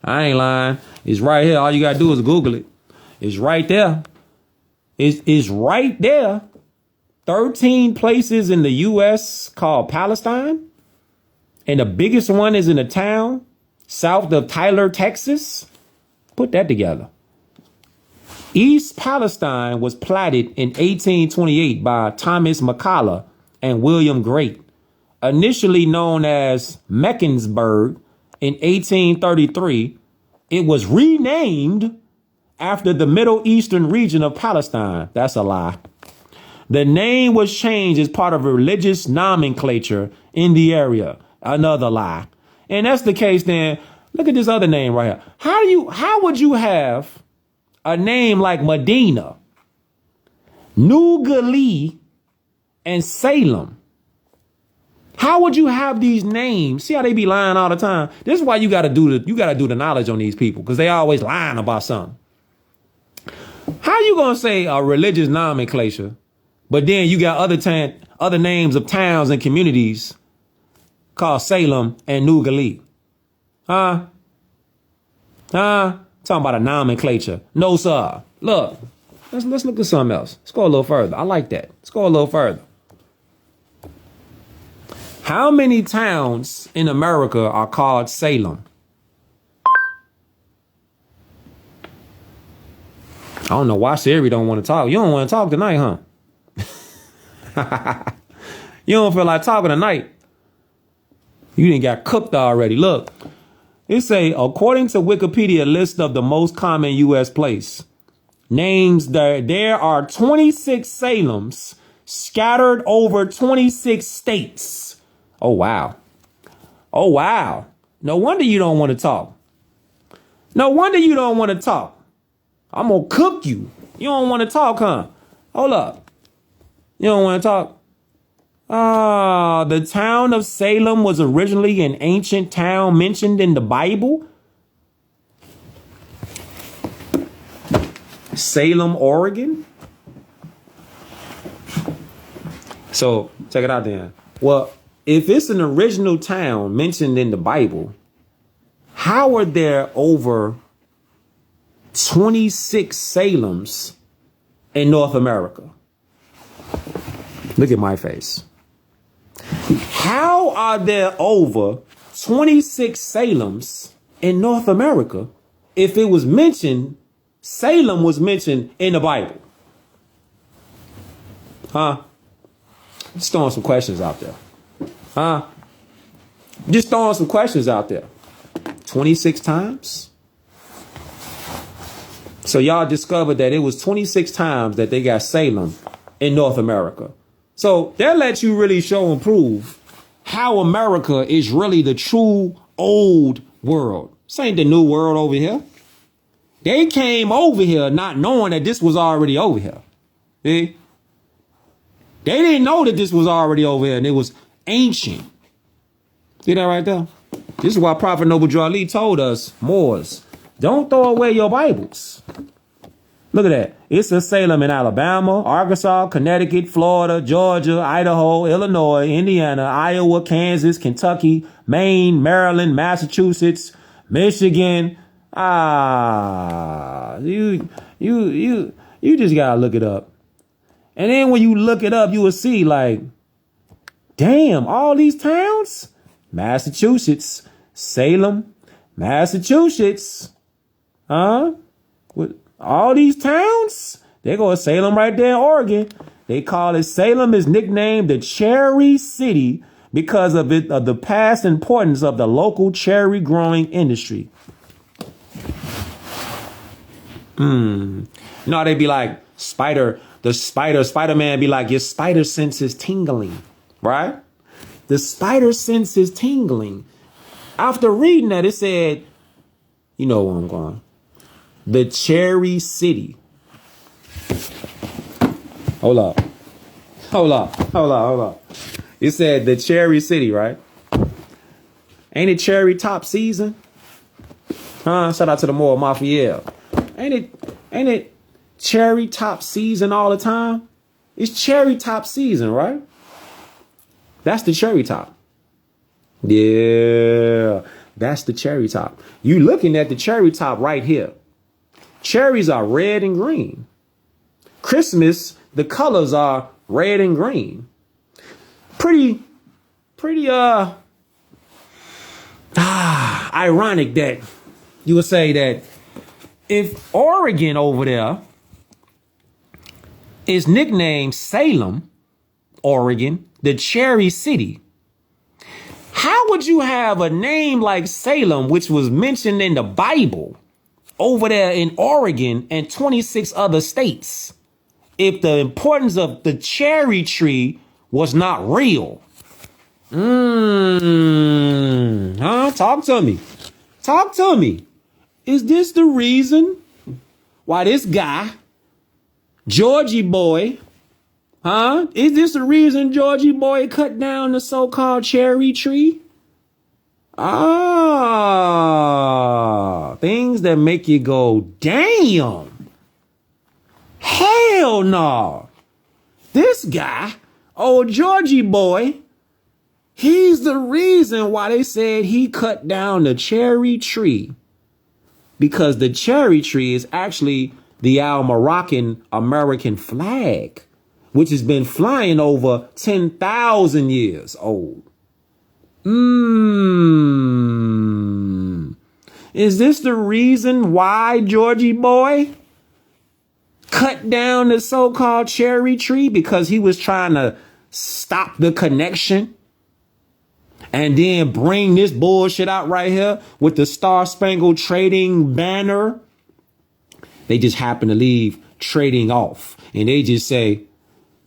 ain't lying. It's right here. All you gotta do is Google it. It's right there. It's right there. 13 places in the U.S. called Palestine. And the biggest one is in a town south of Tyler, Texas. Put that together. East Palestine was platted in 1828 by Thomas McCullough and William Great, initially known as Meckensburg. In 1833, it was renamed after the Middle Eastern region of Palestine. That's a lie. The name was changed as part of religious nomenclature in the area. Another lie. And that's the case then. Look at this other name right here. How would you have a name like Medina, New Galilee, and Salem? How would you have these names? See how they be lying all the time? This is why you gotta do the knowledge on these people, because they always lying about something. How you gonna say a religious nomenclature, but then you got other names of towns and communities called Salem and New Galilee? Talking about a nomenclature. No, sir. Look, let's look at something else. Let's go a little further. I like that. Let's go a little further. How many towns in America are called Salem? I don't know why Siri don't want to talk. You don't want to talk tonight, huh? You don't feel like talking tonight. You didn't got cooked already. Look, it say, according to Wikipedia list of the most common U.S. place names, there are 26 Salems scattered over 26 states. Oh, wow. Oh, wow. No wonder you don't want to talk. No wonder you don't want to talk. I'm going to cook you. You don't want to talk, huh? Hold up. You don't want to talk? The town of Salem was originally an ancient town mentioned in the Bible. Salem, Oregon. So check it out then. Well, if it's an original town mentioned in the Bible, how are there over 26 Salems in North America? Look at my face. How are there over 26 Salems in North America if it was mentioned, Salem was mentioned in the Bible? Just throwing some questions out there. Just throwing some questions out there. 26 times? So y'all discovered that it was 26 times that they got Salem in North America. So that lets you really show and prove how America is really the true old world. This ain't the new world over here. They came over here not knowing that this was already over here. See? They didn't know that this was already over here and it was ancient. See that right there? This is why Prophet Noble Drew Ali told us, Moors, don't throw away your Bibles. Look at that. It's a Salem in Alabama, Arkansas, Connecticut, Florida, Georgia, Idaho, Illinois, Indiana, Iowa, Kansas, Kentucky, Maine, Maryland, Massachusetts, Michigan. You just gotta look it up. And then when you look it up, you will see like, damn, all these towns? Massachusetts, Salem, Massachusetts. With all these towns, they go to Salem right there in Oregon. They call it, Salem is nicknamed the Cherry City because of the past importance of the local cherry growing industry. No, they'd be like, Spider-Man be like, your spider sense is tingling, right? The spider sense is tingling. After reading that, it said, you know where I'm going. The Cherry City. Hold up. It said the Cherry City, right? Ain't it cherry top season? Shout out to the Moore Mafia. Ain't it cherry top season all the time? It's cherry top season, right? That's the cherry top. Yeah, that's the cherry top. You looking at the cherry top right here. Cherries are red and green. Christmas, the colors are red and green. Pretty ironic that you would say that if Oregon over there is nicknamed Salem, Oregon, the Cherry City, how would you have a name like Salem, which was mentioned in the Bible, over there in Oregon and 26 other states, if the importance of the cherry tree was not real? Talk to me. Is this the reason why this guy, Georgie boy, is this the reason Georgie boy cut down the so-called cherry tree? Things that make you go, damn. Hell no. This guy, old Georgie boy, he's the reason why they said he cut down the cherry tree. Because the cherry tree is actually the Moroccan American flag, which has been flying over 10,000 years old. Is this the reason why Georgie boy cut down the so-called cherry tree? Because he was trying to stop the connection and then bring this bullshit out right here with the Star Spangled Trading banner. They just happen to leave trading off and they just say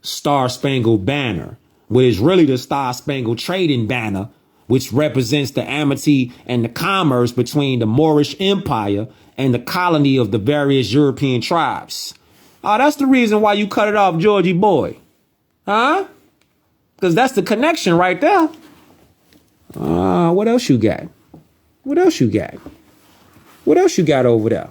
Star Spangled Banner, which is really the Star Spangled Trading banner, which represents the amity and the commerce between the Moorish Empire and the colony of the various European tribes. That's the reason why you cut it off, Georgie boy. Because that's the connection right there. What else you got? What else you got over there?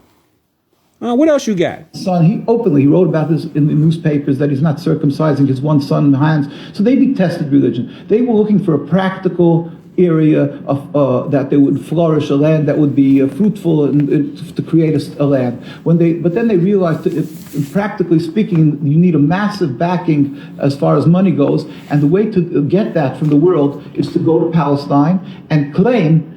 What else you got? Son, he wrote about this in the newspapers, that he's not circumcising his one son in the hands. So they detested religion. They were looking for a practical area of that they would flourish, a land that would be fruitful and to create a land. But then they realized that practically speaking, you need a massive backing as far as money goes, and the way to get that from the world is to go to Palestine and claim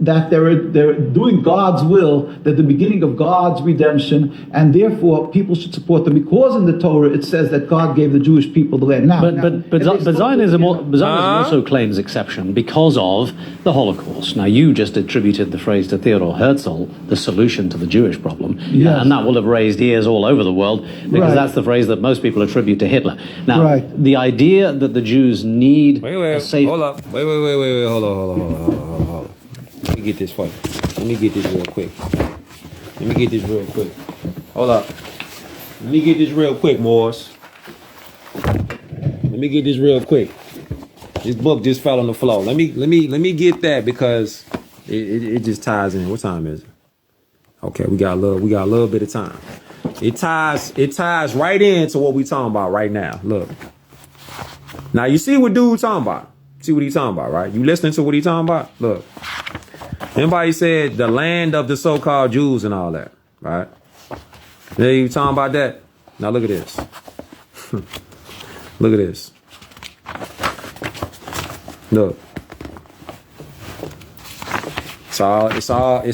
that they're doing God's will, that the beginning of God's redemption, and therefore people should support them, because in the Torah it says that God gave the Jewish people the land. But Zionism also claims exception because of the Holocaust. Now, you just attributed the phrase to Theodor Herzl, the solution to the Jewish problem, and that will have raised ears all over the world, because that's the phrase that most people attribute to Hitler. Now, the idea that the Jews need a safe... Hold up. Wait, hold on. Let me get this for you. Let me get this real quick. Hold up. Let me get this real quick, Morris. Let me get this real quick. This book just fell on the floor. Let me get that because it just ties in. What time is it? Okay, we got a little bit of time. It ties right into what we talking about right now. Look. Now you see what dude talking about. See what he talking about, right? You listening to what he talking about? Look. Everybody said the land of the so-called Jews and all that, right? Then you talking about that? Now look at this. Look at this. Look. It's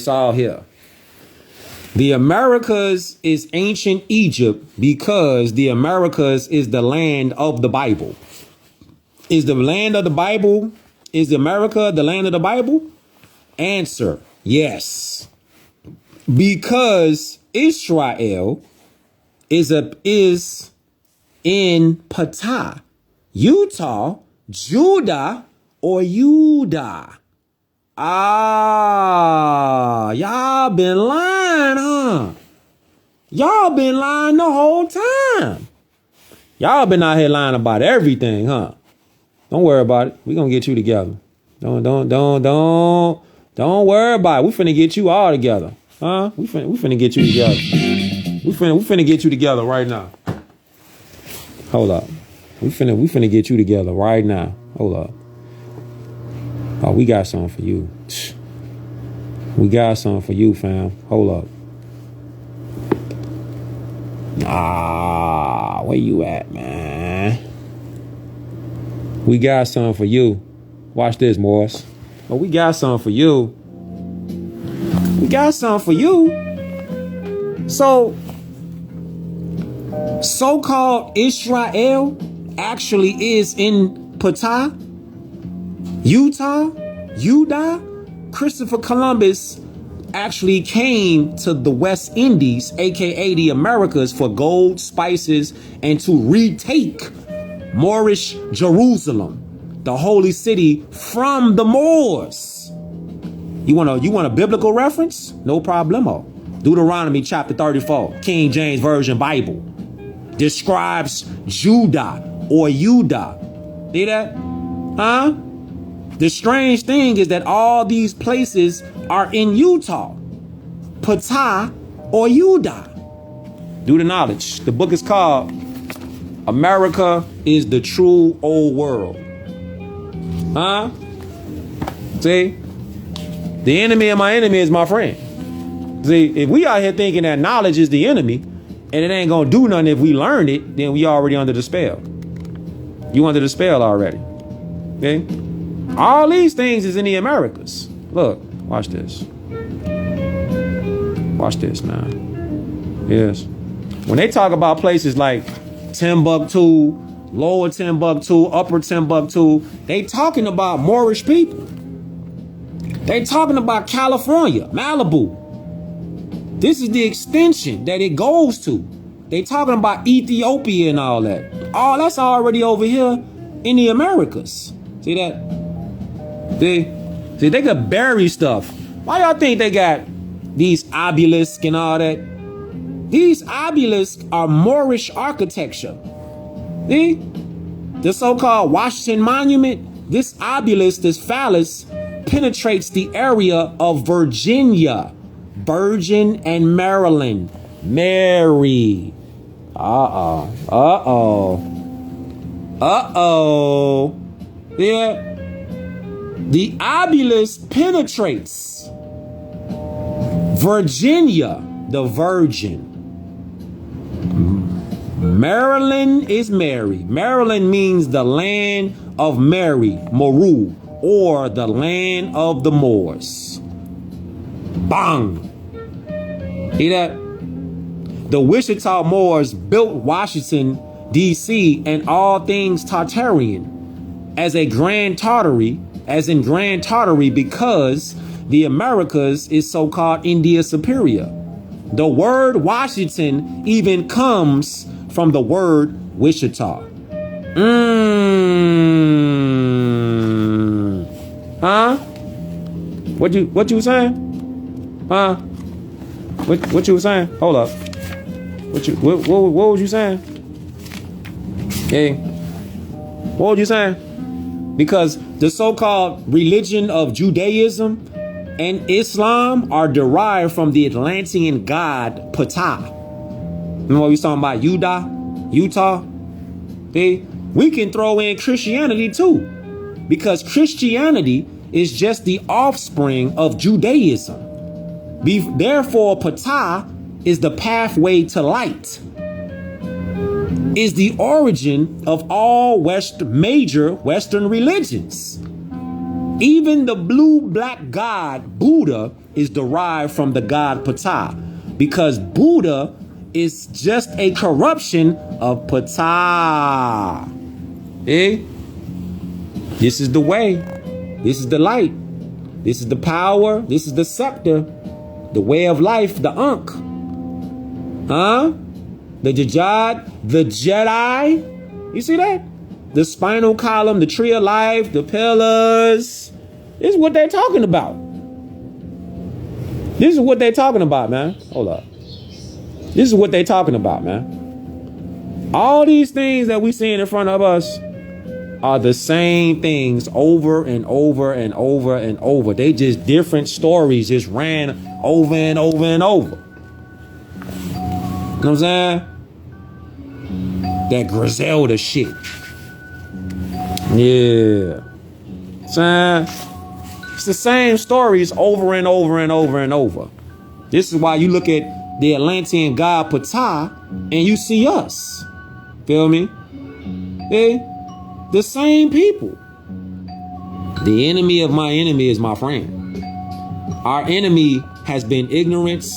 all here. The Americas is ancient Egypt because the Americas is the land of the Bible. Is the land of the Bible? Is America the land of the Bible? Answer, yes. Because Israel is in Patah, Utah, Judah, or Judah. Ah, y'all been lying, huh? Y'all been lying the whole time. Y'all been out here lying about everything, huh? Don't worry about it. We gonna get you together. Don't worry about it. We finna get you all together, huh? We finna get you together. We finna get you together right now. Hold up. We finna get you together right now. Hold up. Oh, we got something for you. We got something for you, fam. Hold up. Ah, where you at, man? We got something for you. Watch this, Morris. Oh, we got something for you. We got something for you. So-called Israel actually is in Patah, Utah, Judah. Christopher Columbus actually came to the West Indies, aka the Americas, for gold, spices, and to retake Moorish Jerusalem, the holy city, from the Moors. You want a biblical reference? No problemo. Deuteronomy chapter 34, King James Version Bible, describes Judah or Judah. See that? Huh? The strange thing is that all these places are in Utah, Patah, or Judah. Do the knowledge. The book is called America is the True Old World. Huh? See? The enemy of my enemy is my friend. See, if we out here thinking that knowledge is the enemy and it ain't gonna do nothing if we learn it, then we already under the spell. You under the spell already. Okay? All these things is in the Americas. Look, watch this. Watch this now. Yes. When they talk about places like Timbuktu, Lower Timbuktu, Upper Timbuktu, they talking about Moorish people. They talking about California, Malibu. This is the extension that it goes to. They talking about Ethiopia and all that. All that's already over here in the Americas. See that? See, they could bury stuff. Why y'all think they got these obelisks and all that? These obelisks are Moorish architecture. See? The so-called Washington Monument, this obelisk, this phallus, penetrates the area of Virginia, Virgin and Maryland. Mary. Yeah. The obelisk penetrates Virginia, the Virgin. Maryland is Mary. Maryland means the land of Mary, Moru, or the land of the Moors. Bang! See that? The Wichita Moors built Washington, D.C. and all things Tartarian as a Grand Tartary, as in Grand Tartary, because the Americas is so-called India Superior. The word Washington even comes from the word Wichita. Huh? What you saying? Huh? What you saying? Hold up. What was you saying? Hey, what was you saying? Because the so-called religion of Judaism and Islam are derived from the Atlantean god Ptah. Remember what we was talking about? Utah? See? We can throw in Christianity too, because Christianity is just the offspring of Judaism. Therefore, Ptah is the pathway to light, is the origin of all major Western religions. Even the blue black god Buddha is derived from the god Ptah, because Buddha is just a corruption of Ptah. Eh? This is the way. This is the light. This is the power. This is the scepter. The way of life, the Ankh. Huh? The Jajad, the Jedi. You see that? The spinal column, the tree of life, the pillars. This is what they're talking about. This is what they're talking about, man. Hold up. This is what they're talking about, man. All these things that we seeing in front of us are the same things over and over and over and over. They just different stories just ran over and over and over. You know what I'm saying? That Griselda shit. Yeah. Saying it's the same stories over and over and over and over. This is why you look at the Atlantean god Ptah and you see us. Feel me? Eh? The same people. The enemy of my enemy is my friend. Our enemy has been ignorance.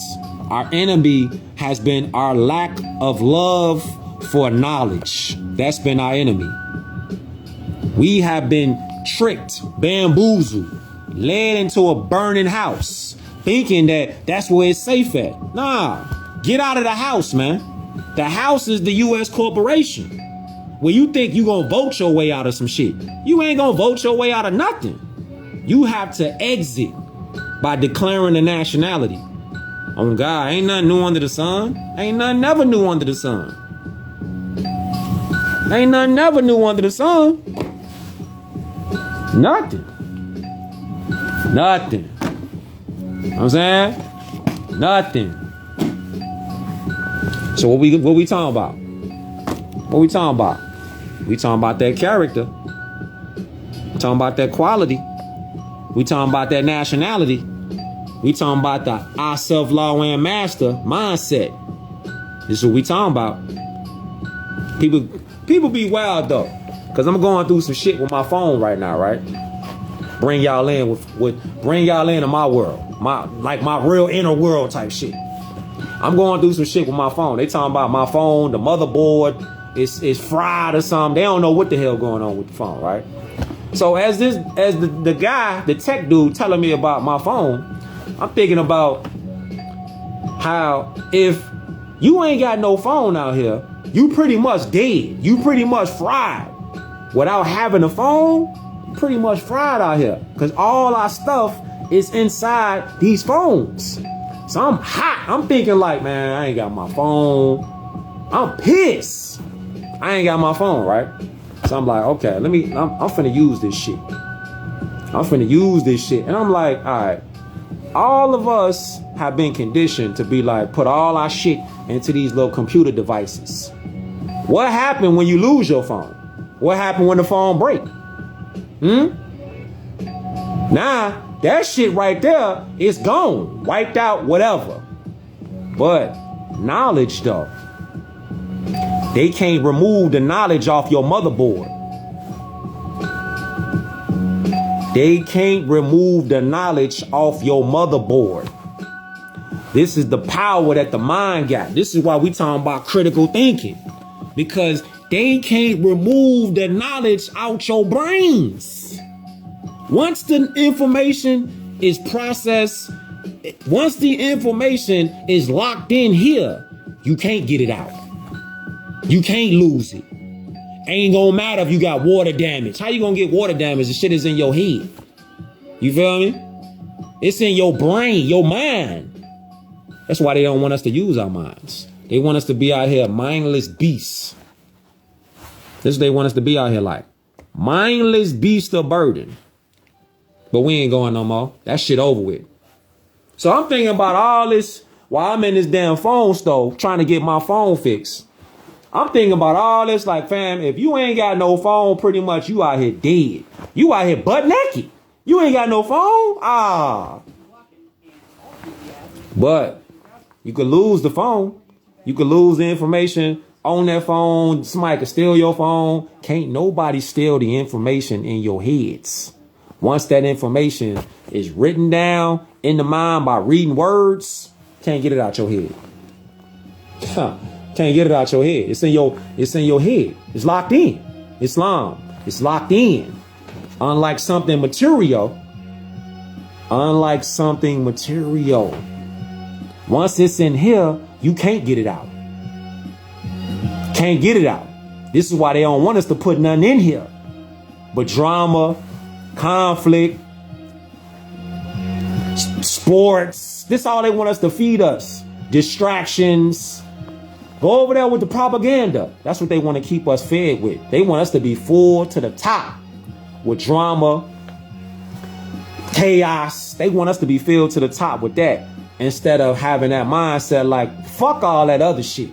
Our enemy has been our lack of love for knowledge. That's been our enemy. We have been tricked, bamboozled, led into a burning house, thinking that that's where it's safe at. Nah, get out of the house, man. The house is the U.S. corporation. Where you think you gonna vote your way out of some shit. You ain't gonna vote your way out of nothing. You have to exit by declaring a nationality. Oh God, ain't nothing new under the sun. Ain't nothing never new under the sun. Ain't nothing never new under the sun. Nothing. Nothing. You know what I'm saying? Nothing. So what we talking about? What we talking about? We talking about that character. We talking about that quality. We talking about that nationality. We talking about the I self-law and master mindset. This is what we talking about. People be wild though. Cause I'm going through some shit with my phone right now, right? Bring y'all in bring y'all into my world. My real inner world type shit. I'm going through some shit with my phone. They talking about my phone, the motherboard is fried or something. They don't know what the hell going on with the phone, right? So as the guy, the tech dude telling me about my phone, I'm thinking about how if you ain't got no phone out here, you pretty much dead. You pretty much fried. Without having a phone, pretty much fried out here. Because all our stuff is inside these phones. So I'm hot. I'm thinking like, man, I ain't got my phone. I'm pissed. I ain't got my phone, right? So I'm like, okay, I'm finna use this shit. I'm finna use this shit. And I'm like, all right, all of us have been conditioned to be like, put all our shit into these little computer devices. What happened when you lose your phone? What happened when the phone break? Nah, that shit right there is gone, wiped out, whatever. But knowledge though, they can't remove the knowledge off your motherboard. They can't remove the knowledge off your motherboard. This is the power that the mind got. This is why we talking about critical thinking. Because they can't remove the knowledge out your brains. Once the information is processed, once the information is locked in here, you can't get it out. You can't lose it. Ain't gonna matter if you got water damage. How you gonna get water damage? The shit is in your head. You feel me? It's in your brain, your mind. That's why they don't want us to use our minds. They want us to be out here mindless beasts. This is what they want us to be out here like. Mindless beast of burden. But we ain't going no more. That shit over with. So I'm thinking about all this while I'm in this damn phone store trying to get my phone fixed. I'm thinking about all this like, fam, if you ain't got no phone, pretty much you out here dead. You out here butt naked. You ain't got no phone? Ah. But you could lose the phone. You could lose the information on that phone. Somebody could steal your phone. Can't nobody steal the information in your heads. Once that information is written down in the mind by reading words, can't get it out your head. Can't get it out your head. It's in your head. It's locked in. Islam. It's locked in. Unlike something material. Once it's in here, you can't get it out. Can't get it out. This is why they don't want us to put nothing in here. But drama, conflict, sports. This is all they want us to feed us. Distractions. Go over there with the propaganda. That's what they want to keep us fed with. They want us to be full to the top with drama, chaos. They want us to be filled to the top with that instead of having that mindset like, fuck all that other shit.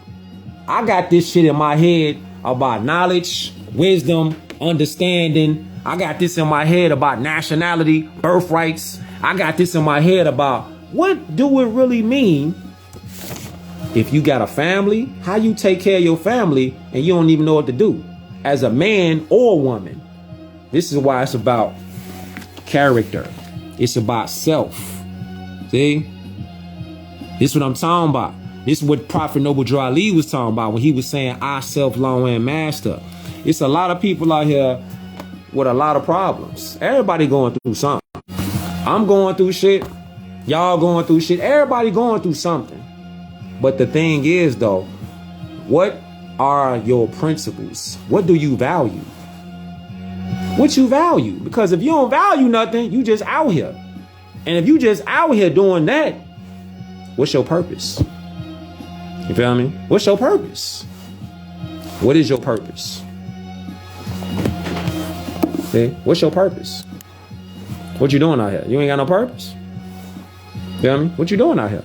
I got this shit in my head about knowledge, wisdom, understanding. I got this in my head about nationality, birthrights. I got this in my head about what do it really mean if you got a family, how you take care of your family and you don't even know what to do as a man or woman. This is why it's about character. It's about self. See? This is what I'm talking about. This is what Prophet Noble Drew Ali was talking about when he was saying, I self, law, and master. It's a lot of people out here with a lot of problems. Everybody going through something. I'm going through shit. Y'all going through shit. Everybody going through something. But the thing is, though, what are your principles? What do you value? What you value? Because if you don't value nothing, you just out here. And if you just out here doing that, what's your purpose? You feel me? What's your purpose? What is your purpose? See? What's your purpose? What you doing out here? You ain't got no purpose? You feel me? What you doing out here?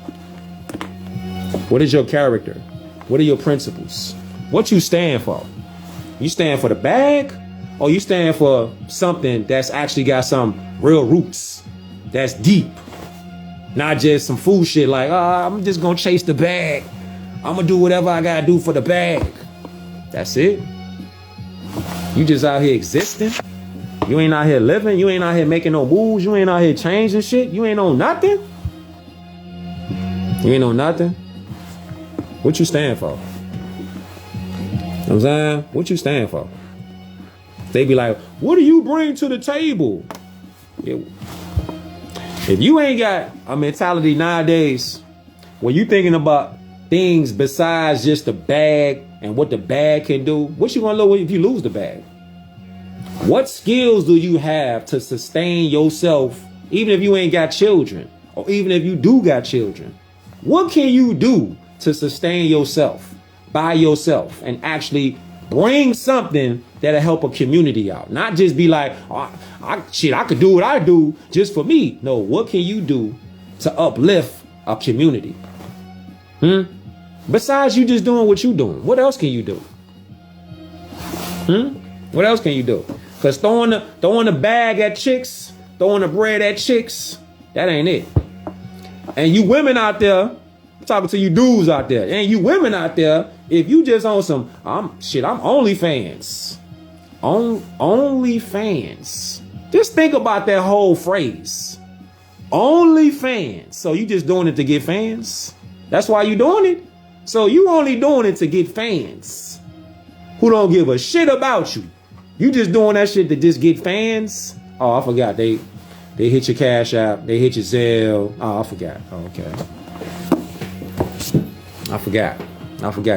What is your character? What are your principles? What you stand for? You stand for the bag? Or you stand for something that's actually got some real roots? That's deep. Not just some fool shit like, I'm just gonna chase the bag. I'm gonna do whatever I gotta do for the bag. That's it. You just out here existing. You ain't out here living. You ain't out here making no moves. You ain't out here changing shit. You ain't on nothing. You ain't on nothing. What you stand for? You know what I'm saying? What you stand for? They be like, what do you bring to the table? If you ain't got a mentality nowadays where you thinking about things besides just the bag and what the bag can do, what you gonna look if you lose the bag? What skills do you have to sustain yourself, even if you ain't got children, or even if you do got children? What can you do to sustain yourself by yourself and actually bring something that'll help a community out? Not just be like, I could do what I do just for me. No, what can you do to uplift a community? Besides you just doing what you doing, what else can you do? What else can you do? Because throwing the bag at chicks, throwing the bread at chicks, that ain't it. And you women out there, I'm talking to you dudes out there, and you women out there, if you just on some, I'm OnlyFans. OnlyFans. Just think about that whole phrase. OnlyFans. So you just doing it to get fans? That's why you doing it? So you only doing it to get fans who don't give a shit about you. You just doing that shit to just get fans? Oh, I forgot. They hit your Cash App. They hit your Zelle. Oh, I forgot. Oh, okay. I forgot.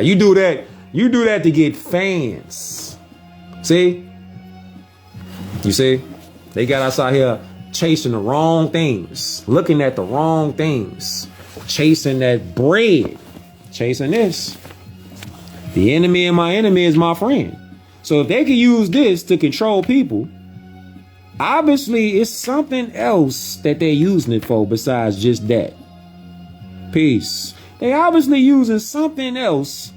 You do that. You do that to get fans. See? You see? They got us out here chasing the wrong things. Looking at the wrong things. Chasing that bread. Chasing this. The enemy of my enemy is my friend. So if they can use this to control people, obviously it's something else that they're using it for besides just that. Peace. They obviously using something else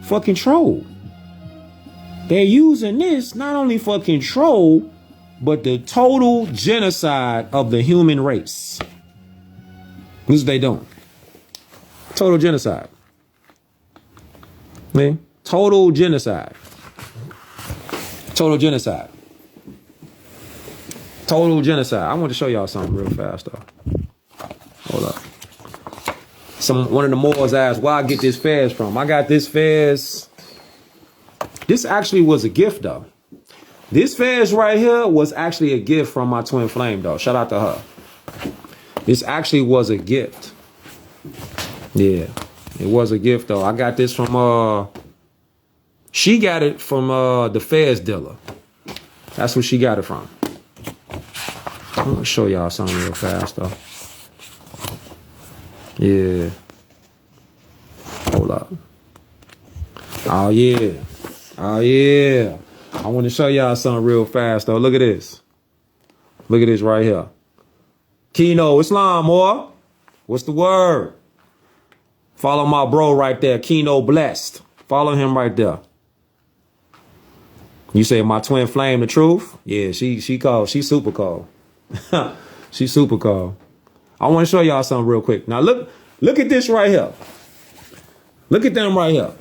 for control. They're using this not only for control, but the total genocide of the human race. Who's they doing? Total genocide. Okay? Total genocide. Total genocide. Total genocide. I want to show y'all something real fast though. Hold up. One of the Moors asked where I get this fez from. I got this fez. This actually was a gift though. This fez right here was actually a gift from my twin flame though. Shout out to her. This actually was a gift. Yeah, it was a gift though. I got this from she got it from the fez dealer. That's where she got it from. I'm gonna show y'all something real fast though. Yeah. Hold up. Oh yeah. Oh yeah. I want to show y'all something real fast though. Look at this. Look at this right here. Kino Islam, or what's the word? Follow my bro right there. Kino Blessed. Follow him right there. You say my twin flame the truth? Yeah, she cold. She super cold. She super cold. I want to show y'all something real quick. Now look at this right here. Look at them right here.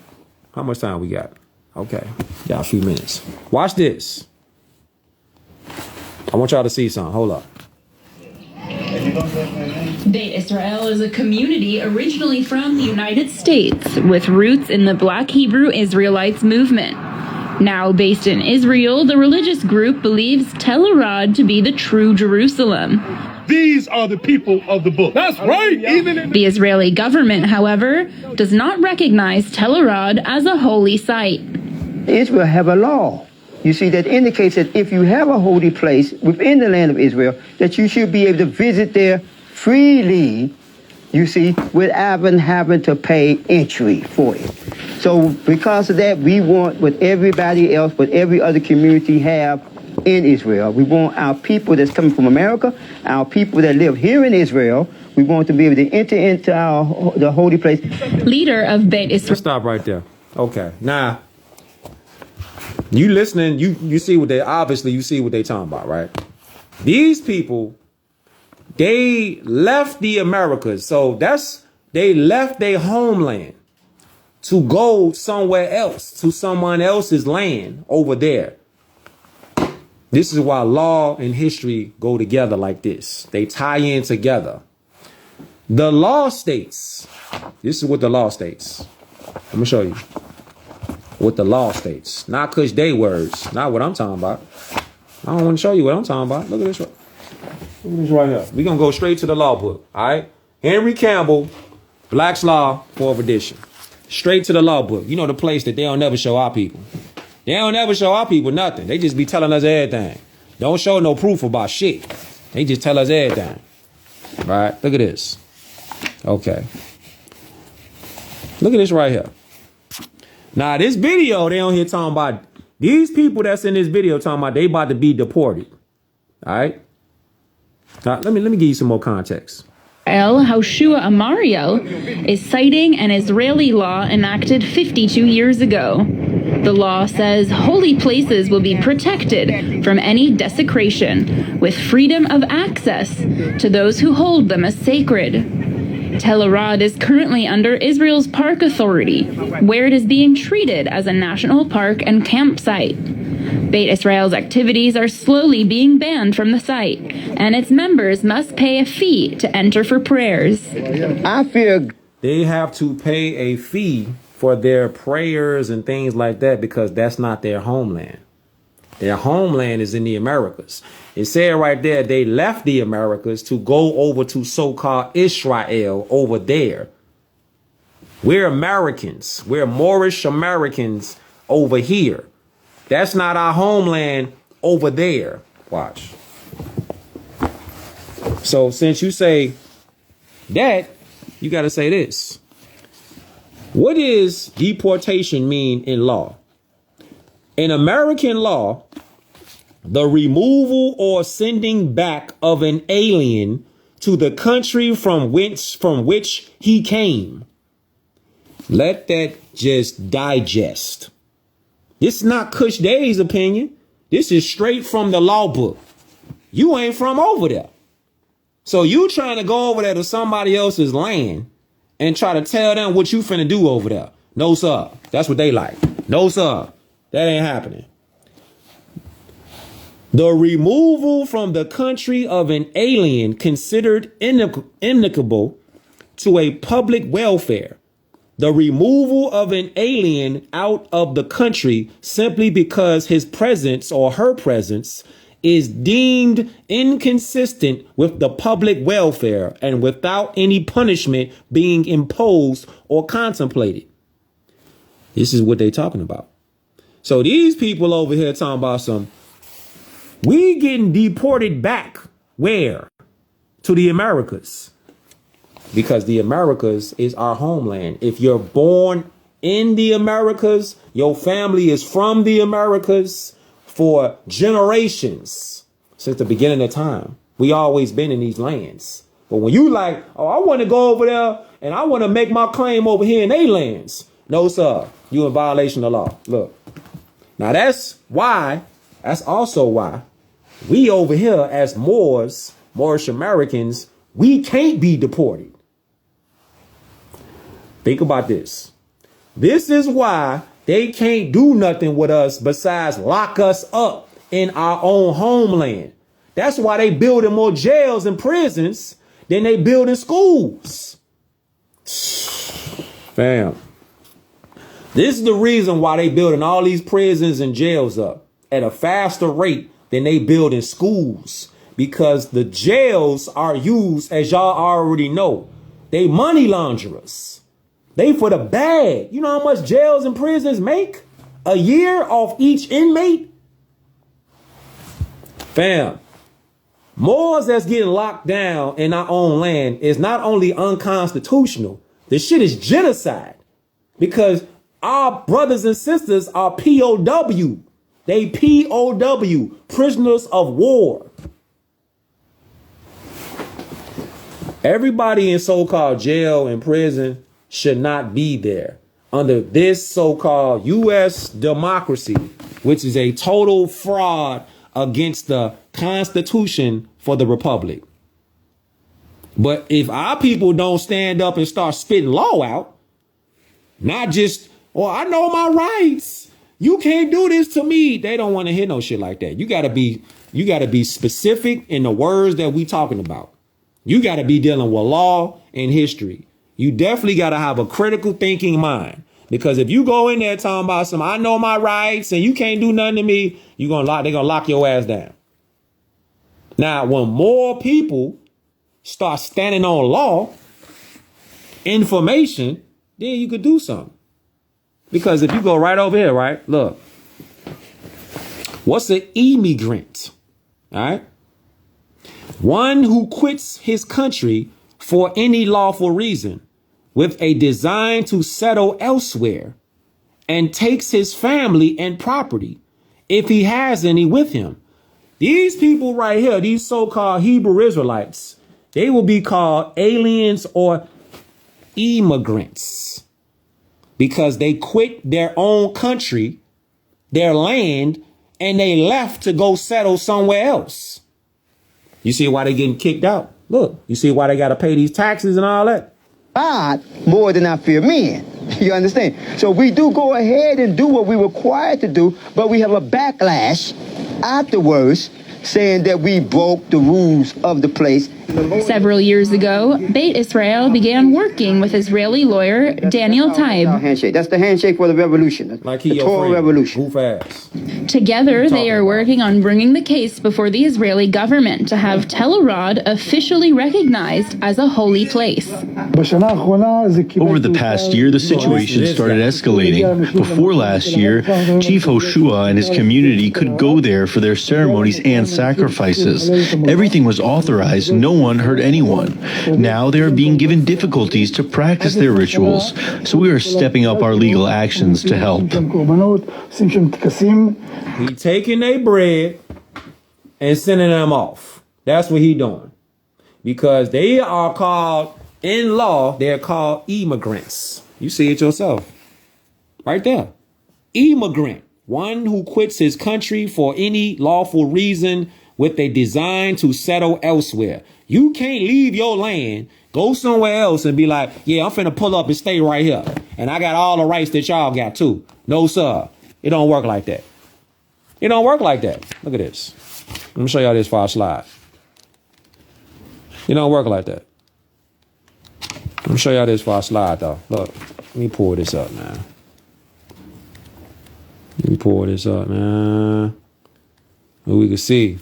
How much time we got? Okay, got a few minutes. Watch this. I want y'all to see something. Hold up. Beit Israel is a community originally from the United States with roots in the Black Hebrew Israelites movement. Now based in Israel, the religious group believes Tel Arad to be the true Jerusalem. These are the people of the book. That's right. The Israeli government, however, does not recognize Tel Arad as a holy site. Israel have a law, you see, that indicates that if you have a holy place within the land of Israel, that you should be able to visit there freely, you see, without having to pay entry for it. So because of that, we want what everybody else, what every other community have in Israel. We want our people that's coming from America, our people that live here in Israel, we want to be able to enter into the holy place. Leader of Beit Israel. Stop right there. Okay. Now, you listening, you see what you see what they talking about, right? These people, they left the Americas. So they left their homeland to go somewhere else, to someone else's land over there. This is why law and history go together like this. They tie in together. The law states, this is what the law states. I'm going to show you what the law states. Not CushDey words. Not what I'm talking about. I don't want to show you what I'm talking about. Look at this. Look at this right here. We're going to go straight to the law book. All right. Henry Campbell, Black's Law, 4th edition. Straight to the law book. You know, the place that they don't never show our people. They don't ever show our people nothing. They just be telling us everything. Don't show no proof about shit. They just tell us everything. Right? Look at this. Okay. Look at this right here. Now, this video, they on here talking about these people that's in this video talking about they about to be deported. All right? Now, let me give you some more context. El Hoshua Amariel is citing an Israeli law enacted 52 years ago. The law says holy places will be protected from any desecration, with freedom of access to those who hold them as sacred. Tel Arad is currently under Israel's Park Authority, where it is being treated as a national park and campsite. Beit Israel's activities are slowly being banned from the site, and its members must pay a fee to enter for prayers. I fear they have to pay a fee for their prayers and things like that because that's not their homeland. Their homeland is in the Americas. It said right there they left the Americas to go over to so-called Israel over there. We're Americans. We're Moorish Americans over here. That's not our homeland over there. Watch. So since you say that, you got to say this. What does deportation mean in law? In American law, the removal or sending back of an alien to the country from which he came. Let that just digest. This is not CushDey's opinion. This is straight from the law book. You ain't from over there. So you trying to go over there to somebody else's land and try to tell them what you finna do over there. No, sir. That's what they like. No, sir. That ain't happening. The removal from the country of an alien considered inimical to a public welfare. The removal of an alien out of the country simply because his presence or her presence is deemed inconsistent with the public welfare and without any punishment being imposed or contemplated. This is what they're talking about. So these people over here talking about we getting deported back where? To the Americas. Because the Americas is our homeland. If you're born in the Americas, your family is from the Americas for generations since the beginning of time. We always been in these lands. But when you like, oh, I want to go over there and I want to make my claim over here in they lands. No, sir. You in violation of law. Look. Now that's also why we over here as Moorish Americans, we can't be deported. Think about this. This is why they can't do nothing with us besides lock us up in our own homeland. That's why they building more jails and prisons than they building schools. Fam. This is the reason why they building all these prisons and jails up at a faster rate than they building schools. Because the jails are used, as y'all already know, they money launderers. They for the bag. You know how much jails and prisons make a year off each inmate? Fam, Moors that's getting locked down in our own land is not only unconstitutional, this shit is genocide. Because our brothers and sisters are POW. They POW, prisoners of war. Everybody in so-called jail and prison should not be there under this so-called U.S. democracy, which is a total fraud against the Constitution for the Republic. But if our people don't stand up and start spitting law out, not just, well, I know my rights. You can't do this to me. They don't want to hear no shit like that. You gotta be specific in the words that we talking about. You gotta be dealing with law and history. You definitely gotta have a critical thinking mind. Because if you go in there talking about I know my rights and you can't do nothing to me, they're gonna lock your ass down. Now, when more people start standing on law, information, then you could do something. Because if you go right over here, right, look, what's an immigrant? All right. One who quits his country for any lawful reason with a design to settle elsewhere and takes his family and property, if he has any, with him. These people right here, these so-called Hebrew Israelites, they will be called aliens or immigrants because they quit their own country, their land, and they left to go settle somewhere else. You see why they getting kicked out? Look, you see why they got to pay these taxes and all that? God more than I fear men. You understand? So we do go ahead and do what we were required to do, but we have a backlash afterwards saying that we broke the rules of the place. Several years ago, Beit Israel began working with Israeli lawyer Daniel Taib. Handshake. That's the handshake for the revolution. Like the Torah revolution. Goof ass. Together, they are working on bringing the case before the Israeli government to have Tel Arad officially recognized as a holy place. Over the past year, the situation started escalating. Before last year, Chief Hoshua and his community could go there for their ceremonies and sacrifices. Everything was authorized. No one hurt anyone. Now they are being given difficulties to practice their rituals, so we are stepping up our legal actions to help. He taking their bread and sending them off. That's what he doing. Because they are called, in law, they're called immigrants. You see it yourself. Right there. Immigrant. One who quits his country for any lawful reason with a design to settle elsewhere. You can't leave your land, go somewhere else and be like, yeah, I'm finna pull up and stay right here. And I got all the rights that y'all got too. No, sir. It don't work like that. It don't work like that. Look at this. Let me show y'all this far slide. It don't work like that. Let me show y'all this far slide though. Look, let me pull this up, man. Let me pull this up, man. And we can see.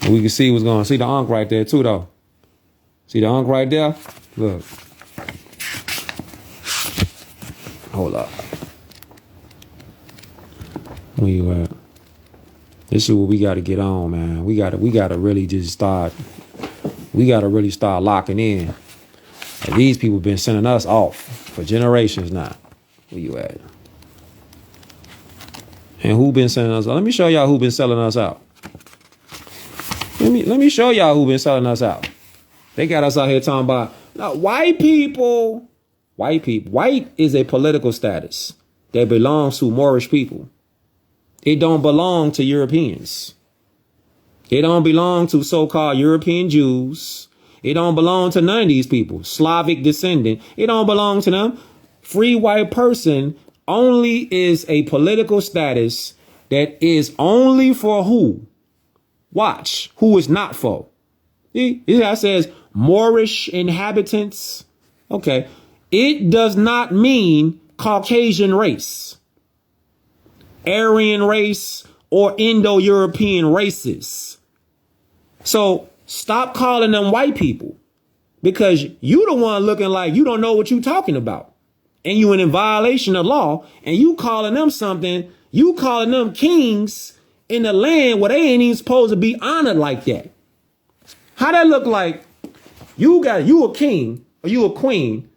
And we can see what's going on. See the unk right there too though. See the unk right there? Look. Hold up. Where you at? This is what we gotta get on, man. We gotta really just start. We gotta really start locking in. And these people been sending us off for generations now. Where you at? And who been sending us out? Let me show y'all who been selling us out. Let me show y'all who been selling us out. They got us out here talking about now, white people. White people. White is a political status that belongs to Moorish people. It don't belong to Europeans. It don't belong to so-called European Jews. It don't belong to none of these people. Slavic descendant. It don't belong to them. Free white person only is a political status that is only for who? Watch. Who is not for. See? It says Moorish inhabitants. Okay. It does not mean Caucasian race, Aryan race, or Indo-European races. So stop calling them white people because you the one looking like you don't know what you talking about. And you in violation of law and you calling them something, you calling them kings in the land where they ain't even supposed to be honored like that. How that look like you a king or you a queen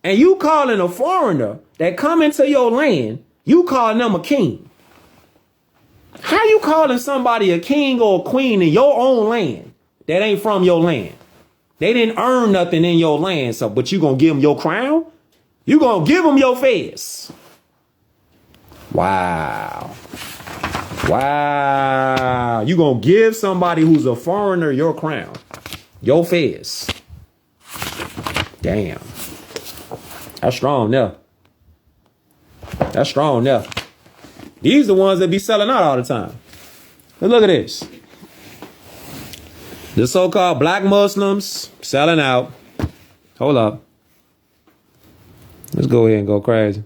and you calling a foreigner that come into your land, you calling them a king. How you calling somebody a king or a queen in your own land that ain't from your land? They didn't earn nothing in your land, so but you gonna give them your crown? You gonna give them your fez? Wow. Wow. You gonna give somebody who's a foreigner your crown, your fez? Damn. That's strong enough. That's strong enough. These are the ones that be selling out all the time. But look at this. The so-called black Muslims selling out. Hold up. Let's go ahead and go crazy.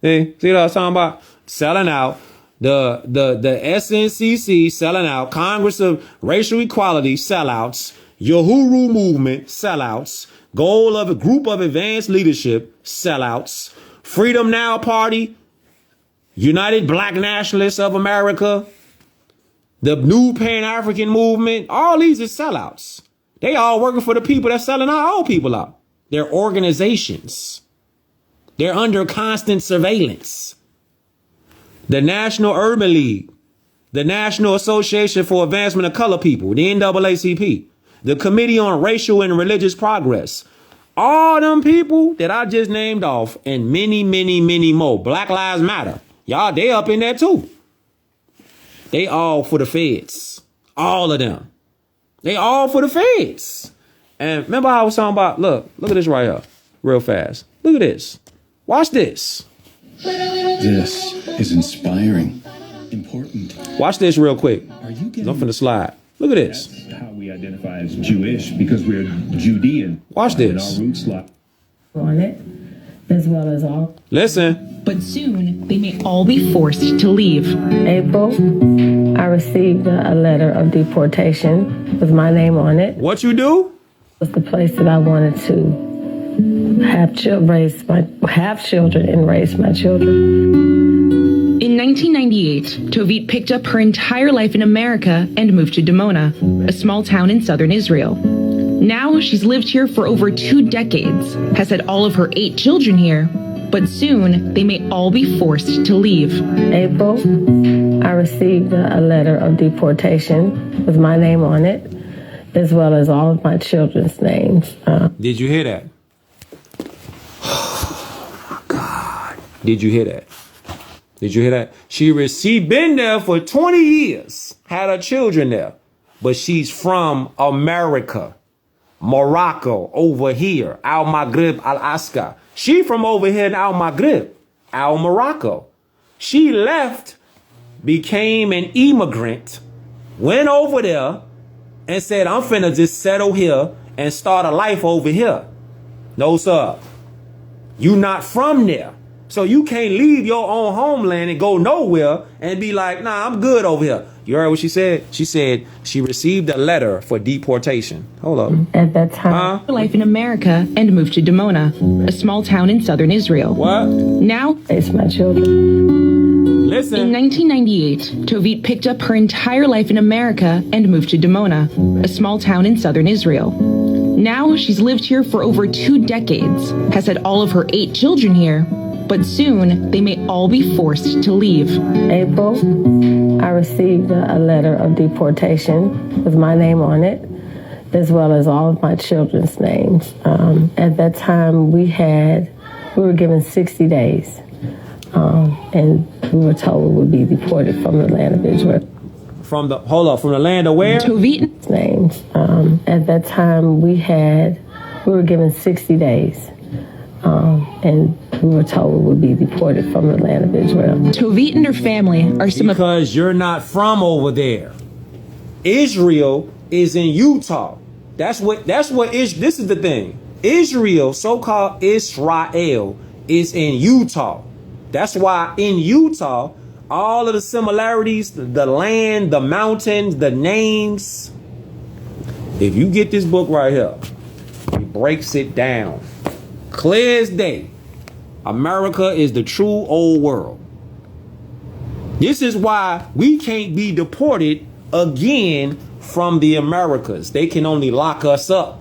See what I was talking about? Selling out. The SNCC selling out. Congress of Racial Equality sellouts. Uhuru movement sellouts. Goal of a group of advanced leadership sellouts. Freedom Now Party. United Black Nationalists of America. The new Pan-African movement. All these are sellouts. They all working for the people that's selling our old people out. They're organizations. They're under constant surveillance. The National Urban League, the National Association for Advancement of Color People, the NAACP, the Committee on Racial and Religious Progress, all them people that I just named off and many, many, many more. Black Lives Matter. Y'all, they up in there too. They all for the feds. All of them. They all for the feds. And remember how I was talking about, look at this right here, real fast. Look at this. Watch this. This is inspiring. Important. Watch this real quick. I'm finna slide. Look at this. That's how we identify as Jewish because we're Judean. Watch this. And our roots lie on it, as well as all. Listen. But soon they may all be forced to leave. April, I received a letter of deportation with my name on it. What you do? It was the place that I wanted to have children and raise my children. In 1998, Tovit picked up her entire life in America and moved to Dimona, a small town in southern Israel. Now she's lived here for over 2 decades, has had all of her 8 children here, but soon they may all be forced to leave. April, I received a letter of deportation with my name on it, as well as all of my children's names. Did you hear that? Oh my God. Did you hear that? Did you hear that? She been there for 20 years, had her children there, but she's from America, Morocco, over here, Al Maghrib, Al Aska. She from over here in Al Maghrib, Al Morocco. She left became an immigrant, went over there and said, I'm finna just settle here and start a life over here. No, sir. You not from there. So you can't leave your own homeland and go nowhere and be like, nah, I'm good over here. You heard what she said? She said she received a letter for deportation. Hold up. At that time, life in America and moved to Dimona, a small town in southern Israel. What? Now, it's my children. Listen. In 1998, Tovit picked up her entire life in America and moved to Dimona, a small town in southern Israel. Now she's lived here for over 2 decades, has had all of her 8 children here, but soon they may all be forced to leave. April, I received a letter of deportation with my name on it, as well as all of my children's names. At that time, we were given 60 days, and we were told we would be deported from the land of Israel. From the land of where? Tovit. Names. At that time, we were given 60 days, and we were told we would be deported from the land of Israel. Tovit and her family are because you're not from over there. Israel is in Utah. This is the thing. Israel, so-called Israel, is in Utah. That's why in Utah, all of the similarities, the land, the mountains, the names. If you get this book right here, it breaks it down. Clear as day. America is the true old world. This is why we can't be deported again from the Americas. They can only lock us up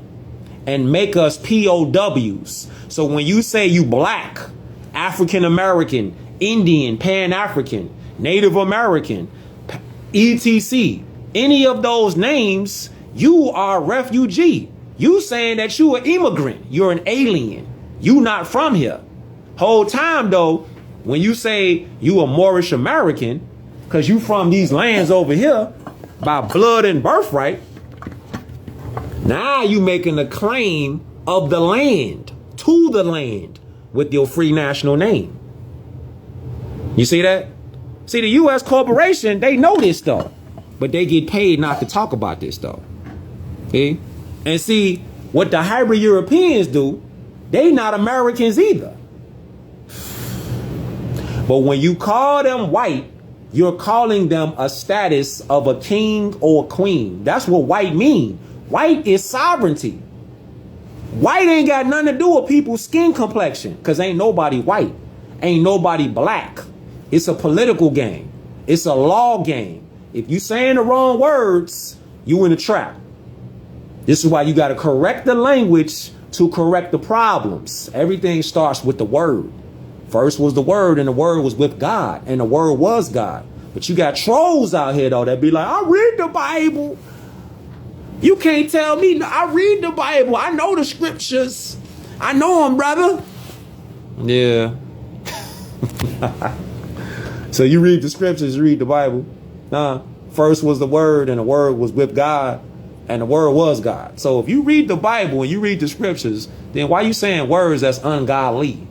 and make us POWs. So when you say you black, African American, Indian, Pan-African, Native American, etc., any of those names, you are a refugee. You saying that you an immigrant. You're an alien. You not from here. Whole time though, when you say you a Moorish American, because you from these lands over here by blood and birthright, now you making a claim of the land, to the land, with your free national name. You see that? See, the U.S. corporation, they know this though, but they get paid not to talk about this though. See? And see, what the hybrid Europeans do, they not Americans either. But when you call them white, you're calling them a status of a king or a queen. That's what white mean. White is sovereignty. White ain't got nothing to do with people's skin complexion, because ain't nobody white. Ain't nobody black. It's a political game. It's a law game. If you saying the wrong words, you in a trap. This is why you got to correct the language to correct the problems. Everything starts with the word. First was the word, and the word was with God, and the word was God. But you got trolls out here though that be like, I read the Bible. You can't tell me. I read the Bible. I know the scriptures. I know them, brother. Yeah. So you read the scriptures, you read the Bible. First was the word, and the word was with God, and the word was God. So if you read the Bible and you read the scriptures, then why you saying words that's ungodly?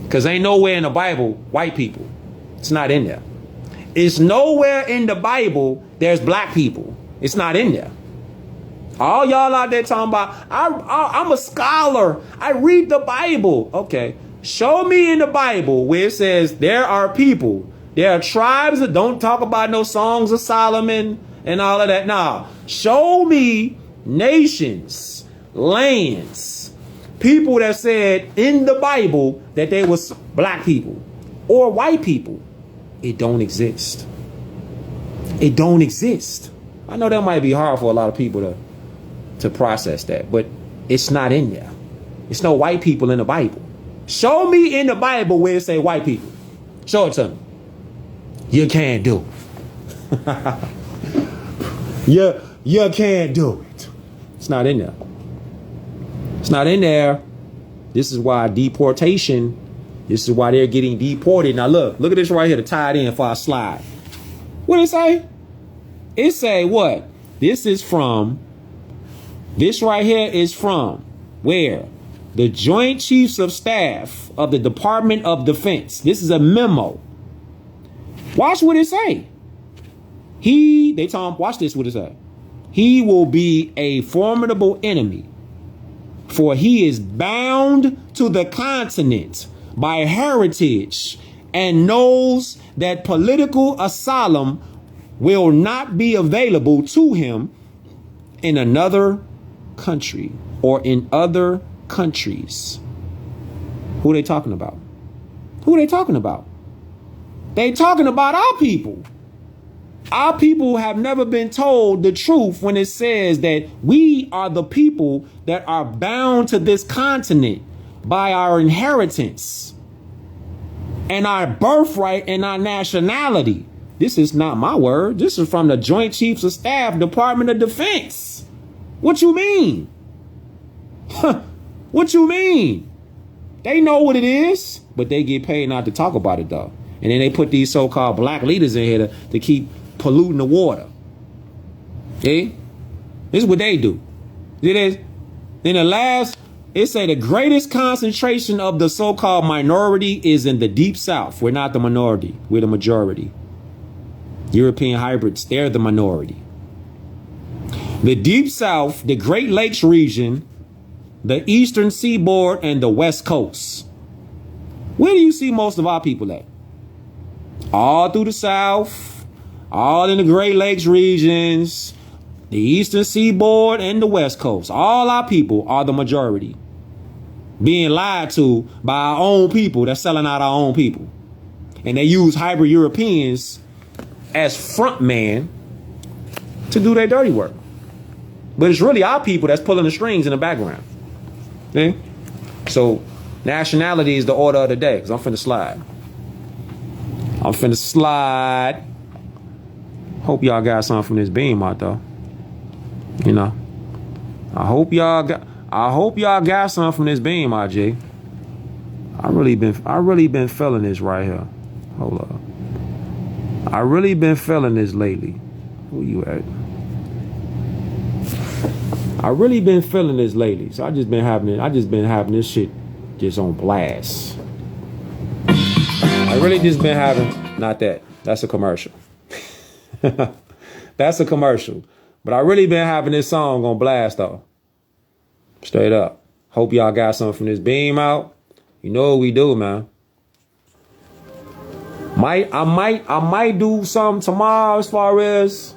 Because ain't nowhere in the Bible white people. It's not in there. It's nowhere in the Bible there's black people. It's not in there. All y'all out there talking about, I'm a scholar. I read the Bible. Okay. Show me in the Bible where it says there are people. There are tribes that don't talk about no songs of Solomon and all of that. Nah. Show me nations, lands, people that said in the Bible that they was black people or white people. It don't exist. It don't exist. I know that might be hard for a lot of people to process that, but it's not in there. It's no white people in the Bible. Show me in the Bible where it say white people. Show it to me. You can't do it. You can't do it. It's not in there. It's not in there. This is why deportation, this is why they're getting deported. Now look at this right here to tie it in for our slide. What did it say? It say what? This right here is from where? The Joint Chiefs of Staff of the Department of Defense. This is a memo. Watch what it say. Watch this what it say. He will be a formidable enemy, for he is bound to the continent by heritage and knows that political asylum will not be available to him in another country or in other countries. Who are they talking about? Who are they talking about? They talking about our people. Our people have never been told the truth when it says that we are the people that are bound to this continent by our inheritance and our birthright and our nationality. This is not my word. This is from the Joint Chiefs of Staff, Department of Defense. What you mean? What you mean? They know what it is, but they get paid not to talk about it though. And then they put these so-called black leaders in here to keep polluting the water. Okay? This is what they do. It is. Then the last, it say the greatest concentration of the so-called minority is in the Deep South. We're not the minority. We're the majority. European hybrids, they're the minority. The Deep South, the Great Lakes region, the Eastern Seaboard, and the West Coast. Where do you see most of our people at? All through the South, all in the Great Lakes regions, the Eastern Seaboard, and the West Coast. All our people are the majority. Being lied to by our own people that's selling out our own people. And they use hybrid Europeans as front man to do their dirty work. But it's really our people that's pulling the strings in the background. Okay? So nationality is the order of the day, because I'm finna slide. Hope y'all got something from this beam out though. You know. I hope y'all got something from this beam, IJ. I really been feeling this right here. Hold up. I really been feeling this lately. Who you at? I really been feeling this lately. So I just been having this shit just on blast. I really just been having, not that. That's a commercial. That's a commercial. But I really been having this song on blast though. Straight up. Hope y'all got something from this beam out. You know what we do, man. I might do something tomorrow as far as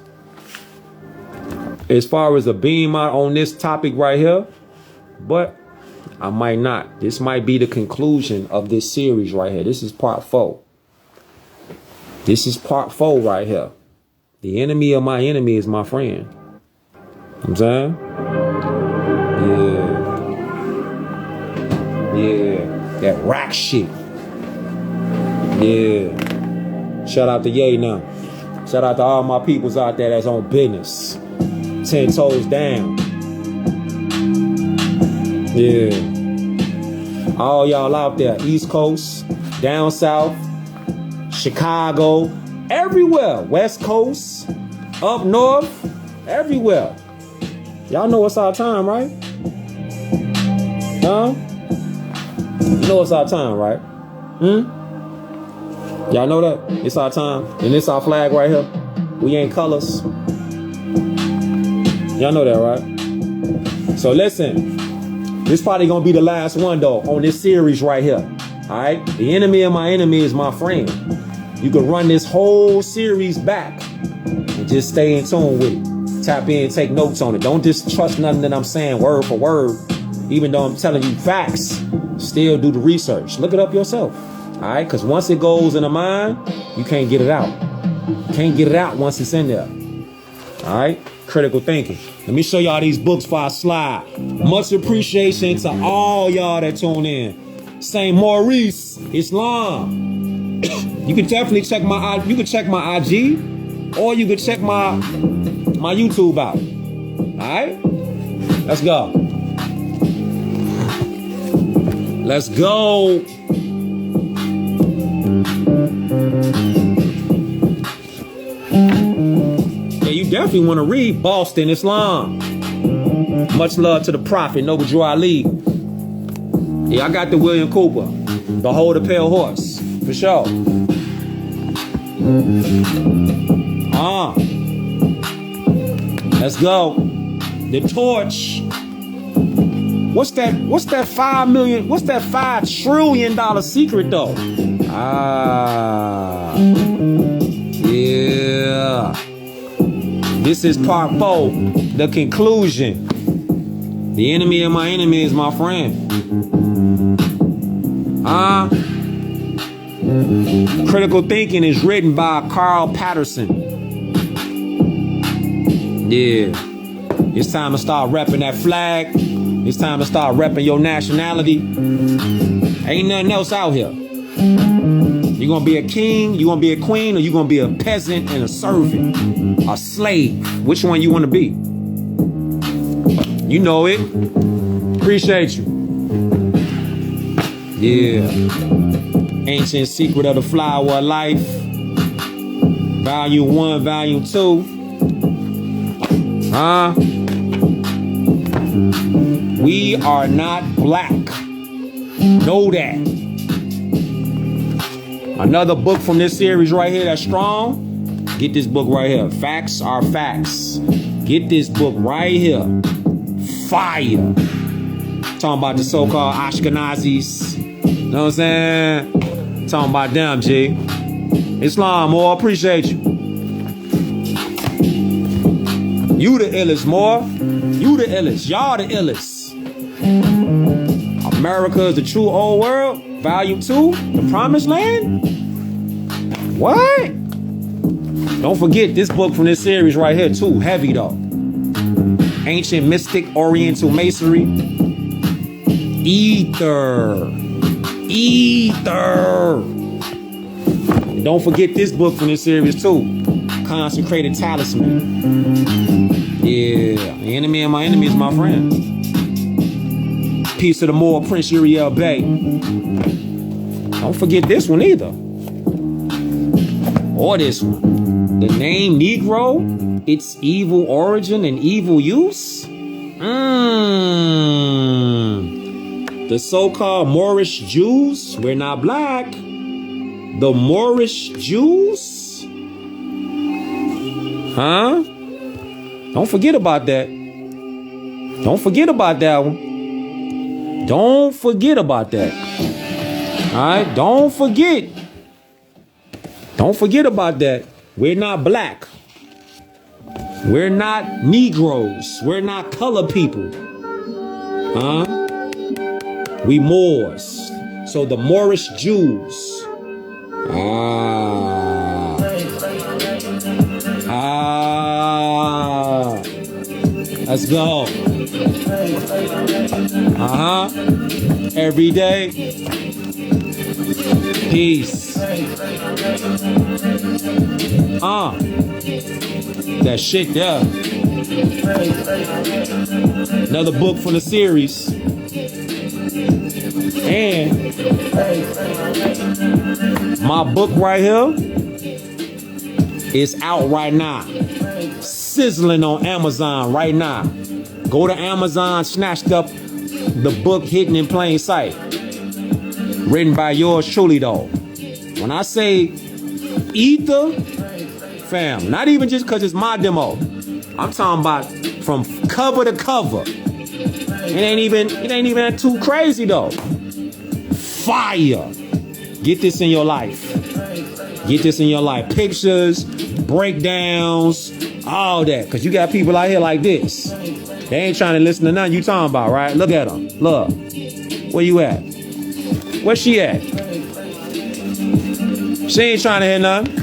a beam out on this topic right here, but I might not. This might be the conclusion of this series right here. This is part 4. This is part 4 right here. The enemy of my enemy is my friend. You know what I'm saying? Yeah. That rock shit. Yeah. Shout out to Ye now. Shout out to all my peoples out there that's on business. 10 toes down. Yeah. All y'all out there, East Coast, down South, Chicago, everywhere. West Coast, up North, everywhere. Y'all know it's our time, right? Huh? You know it's our time, right? Y'all know that? It's our time. And it's our flag right here. We ain't colors. Y'all know that, right? So listen. This probably gonna be the last one though on this series right here. Alright? The enemy of my enemy is my friend. You can run this whole series back and just stay in tune with it. Tap in, take notes on it. Don't just trust nothing that I'm saying word for word. Even though I'm telling you facts, still do the research. Look it up yourself. Alright? Because once it goes in the mind, you can't get it out. You can't get it out once it's in there. Alright? Critical thinking. Let me show y'all these books before I slide. Much appreciation to all y'all that tune in. Saint Maurice Islam. You can definitely check my IG, or you can check my YouTube out. Alright? Let's go. Let's go. You definitely want to read Boston Islam. Much love to the Prophet, Noble Drew Ali. Yeah, I got the William Cooper. The Hold the Pale Horse. For sure. Let's go. The Torch. What's that $5 trillion secret though? Yeah. This is part 4, the conclusion. The enemy of my enemy is my friend. Critical Thinking is written by Carl Patterson. Yeah. It's time to start repping that flag. It's time to start repping your nationality. Ain't nothing else out here. You gonna be a king, you gonna be a queen, or you gonna be a peasant and a servant, a slave? Which one you wanna be? You know it. Appreciate you. Yeah. Ancient Secret of the Flower of Life. Volume 1, Volume 2. We are not black. Know that. Another book from this series right here that's strong. Get this book right here. Facts Are Facts. Get this book right here. Fire. Talking about the so-called Ashkenazis. You know what I'm saying? Talking about them, G. Islam, more. Appreciate you. You the illest, more. You the illest. Y'all the illest. America is the true old world. Volume 2, The Promised Land. What? Don't forget this book from this series right here too. Heavy though. Ancient Mystic Oriental Masonry. Ether. And don't forget this book from this series too. Consecrated Talisman. Yeah. The enemy of my enemy is my friend. Piece of the Moor, Prince Uriel Bey. Don't forget this one either. Or this one. The name Negro, its evil origin and evil use. The so-called Moorish Jews, we're not black. The Moorish Jews. Don't forget about that. Don't forget about that one. Don't forget about that. All right? Don't forget. Don't forget about that. We're not black. We're not Negroes. We're not colored people. We Moors. So the Moorish Jews. Let's go. Every day. Peace. That shit there. Another book from the series. And my book right here is out right now. Sizzling on Amazon right now. Go to Amazon, snatched up the book Hidden in Plain Sight. Written by yours truly though. When I say ether, fam, not even just because it's my demo. I'm talking about from cover to cover. It ain't even too crazy though. Fire. Get this in your life. Get this in your life. Pictures, breakdowns, all that. Because you got people out here like this. They ain't trying to listen to nothing you talking about, right? Look at them. Look. Where you at? Where she at? She ain't trying to hear nothing.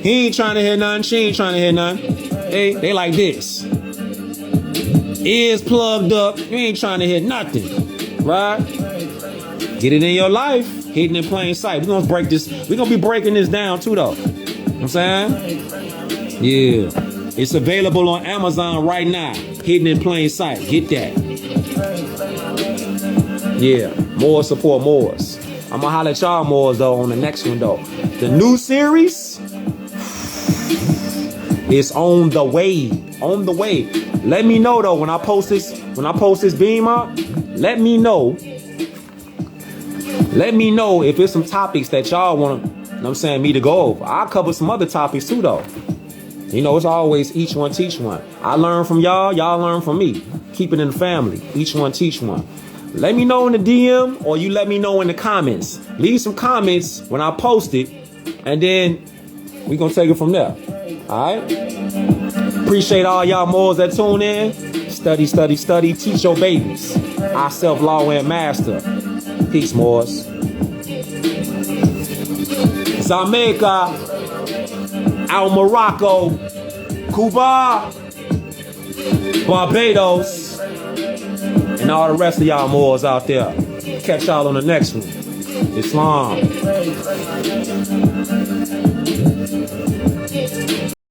He ain't trying to hear nothing. She ain't trying to hear nothing. They like this. Ears plugged up. You ain't trying to hear nothing. Right? Get it in your life. Hidden in plain sight. We're gonna break this. We're gonna be breaking this down too though. You know what I'm saying? Yeah. It's available on Amazon right now. Hidden in plain sight. Get that. Yeah. More support Moors. I'm gonna holler at y'all Moors though on the next one though. The new series is on the way. On the way. Let me know though when I post this beam up. Let me know Let me know if it's some topics that y'all want, you know what I'm saying, me to go over. I'll cover some other topics too, though. You know, it's always each one teach one. I learn from y'all, y'all learn from me. Keep it in the family. Each one teach one. Let me know in the DM, or you let me know in the comments. Leave some comments when I post it, and then we gonna take it from there. All right? Appreciate all y'all Moors that tune in. Study, study, study. Teach your babies. I self-law and master. Peace, Moors. Jamaica, out Morocco, Cuba, Barbados, and all the rest of y'all Moors out there. Catch y'all on the next one. Islam.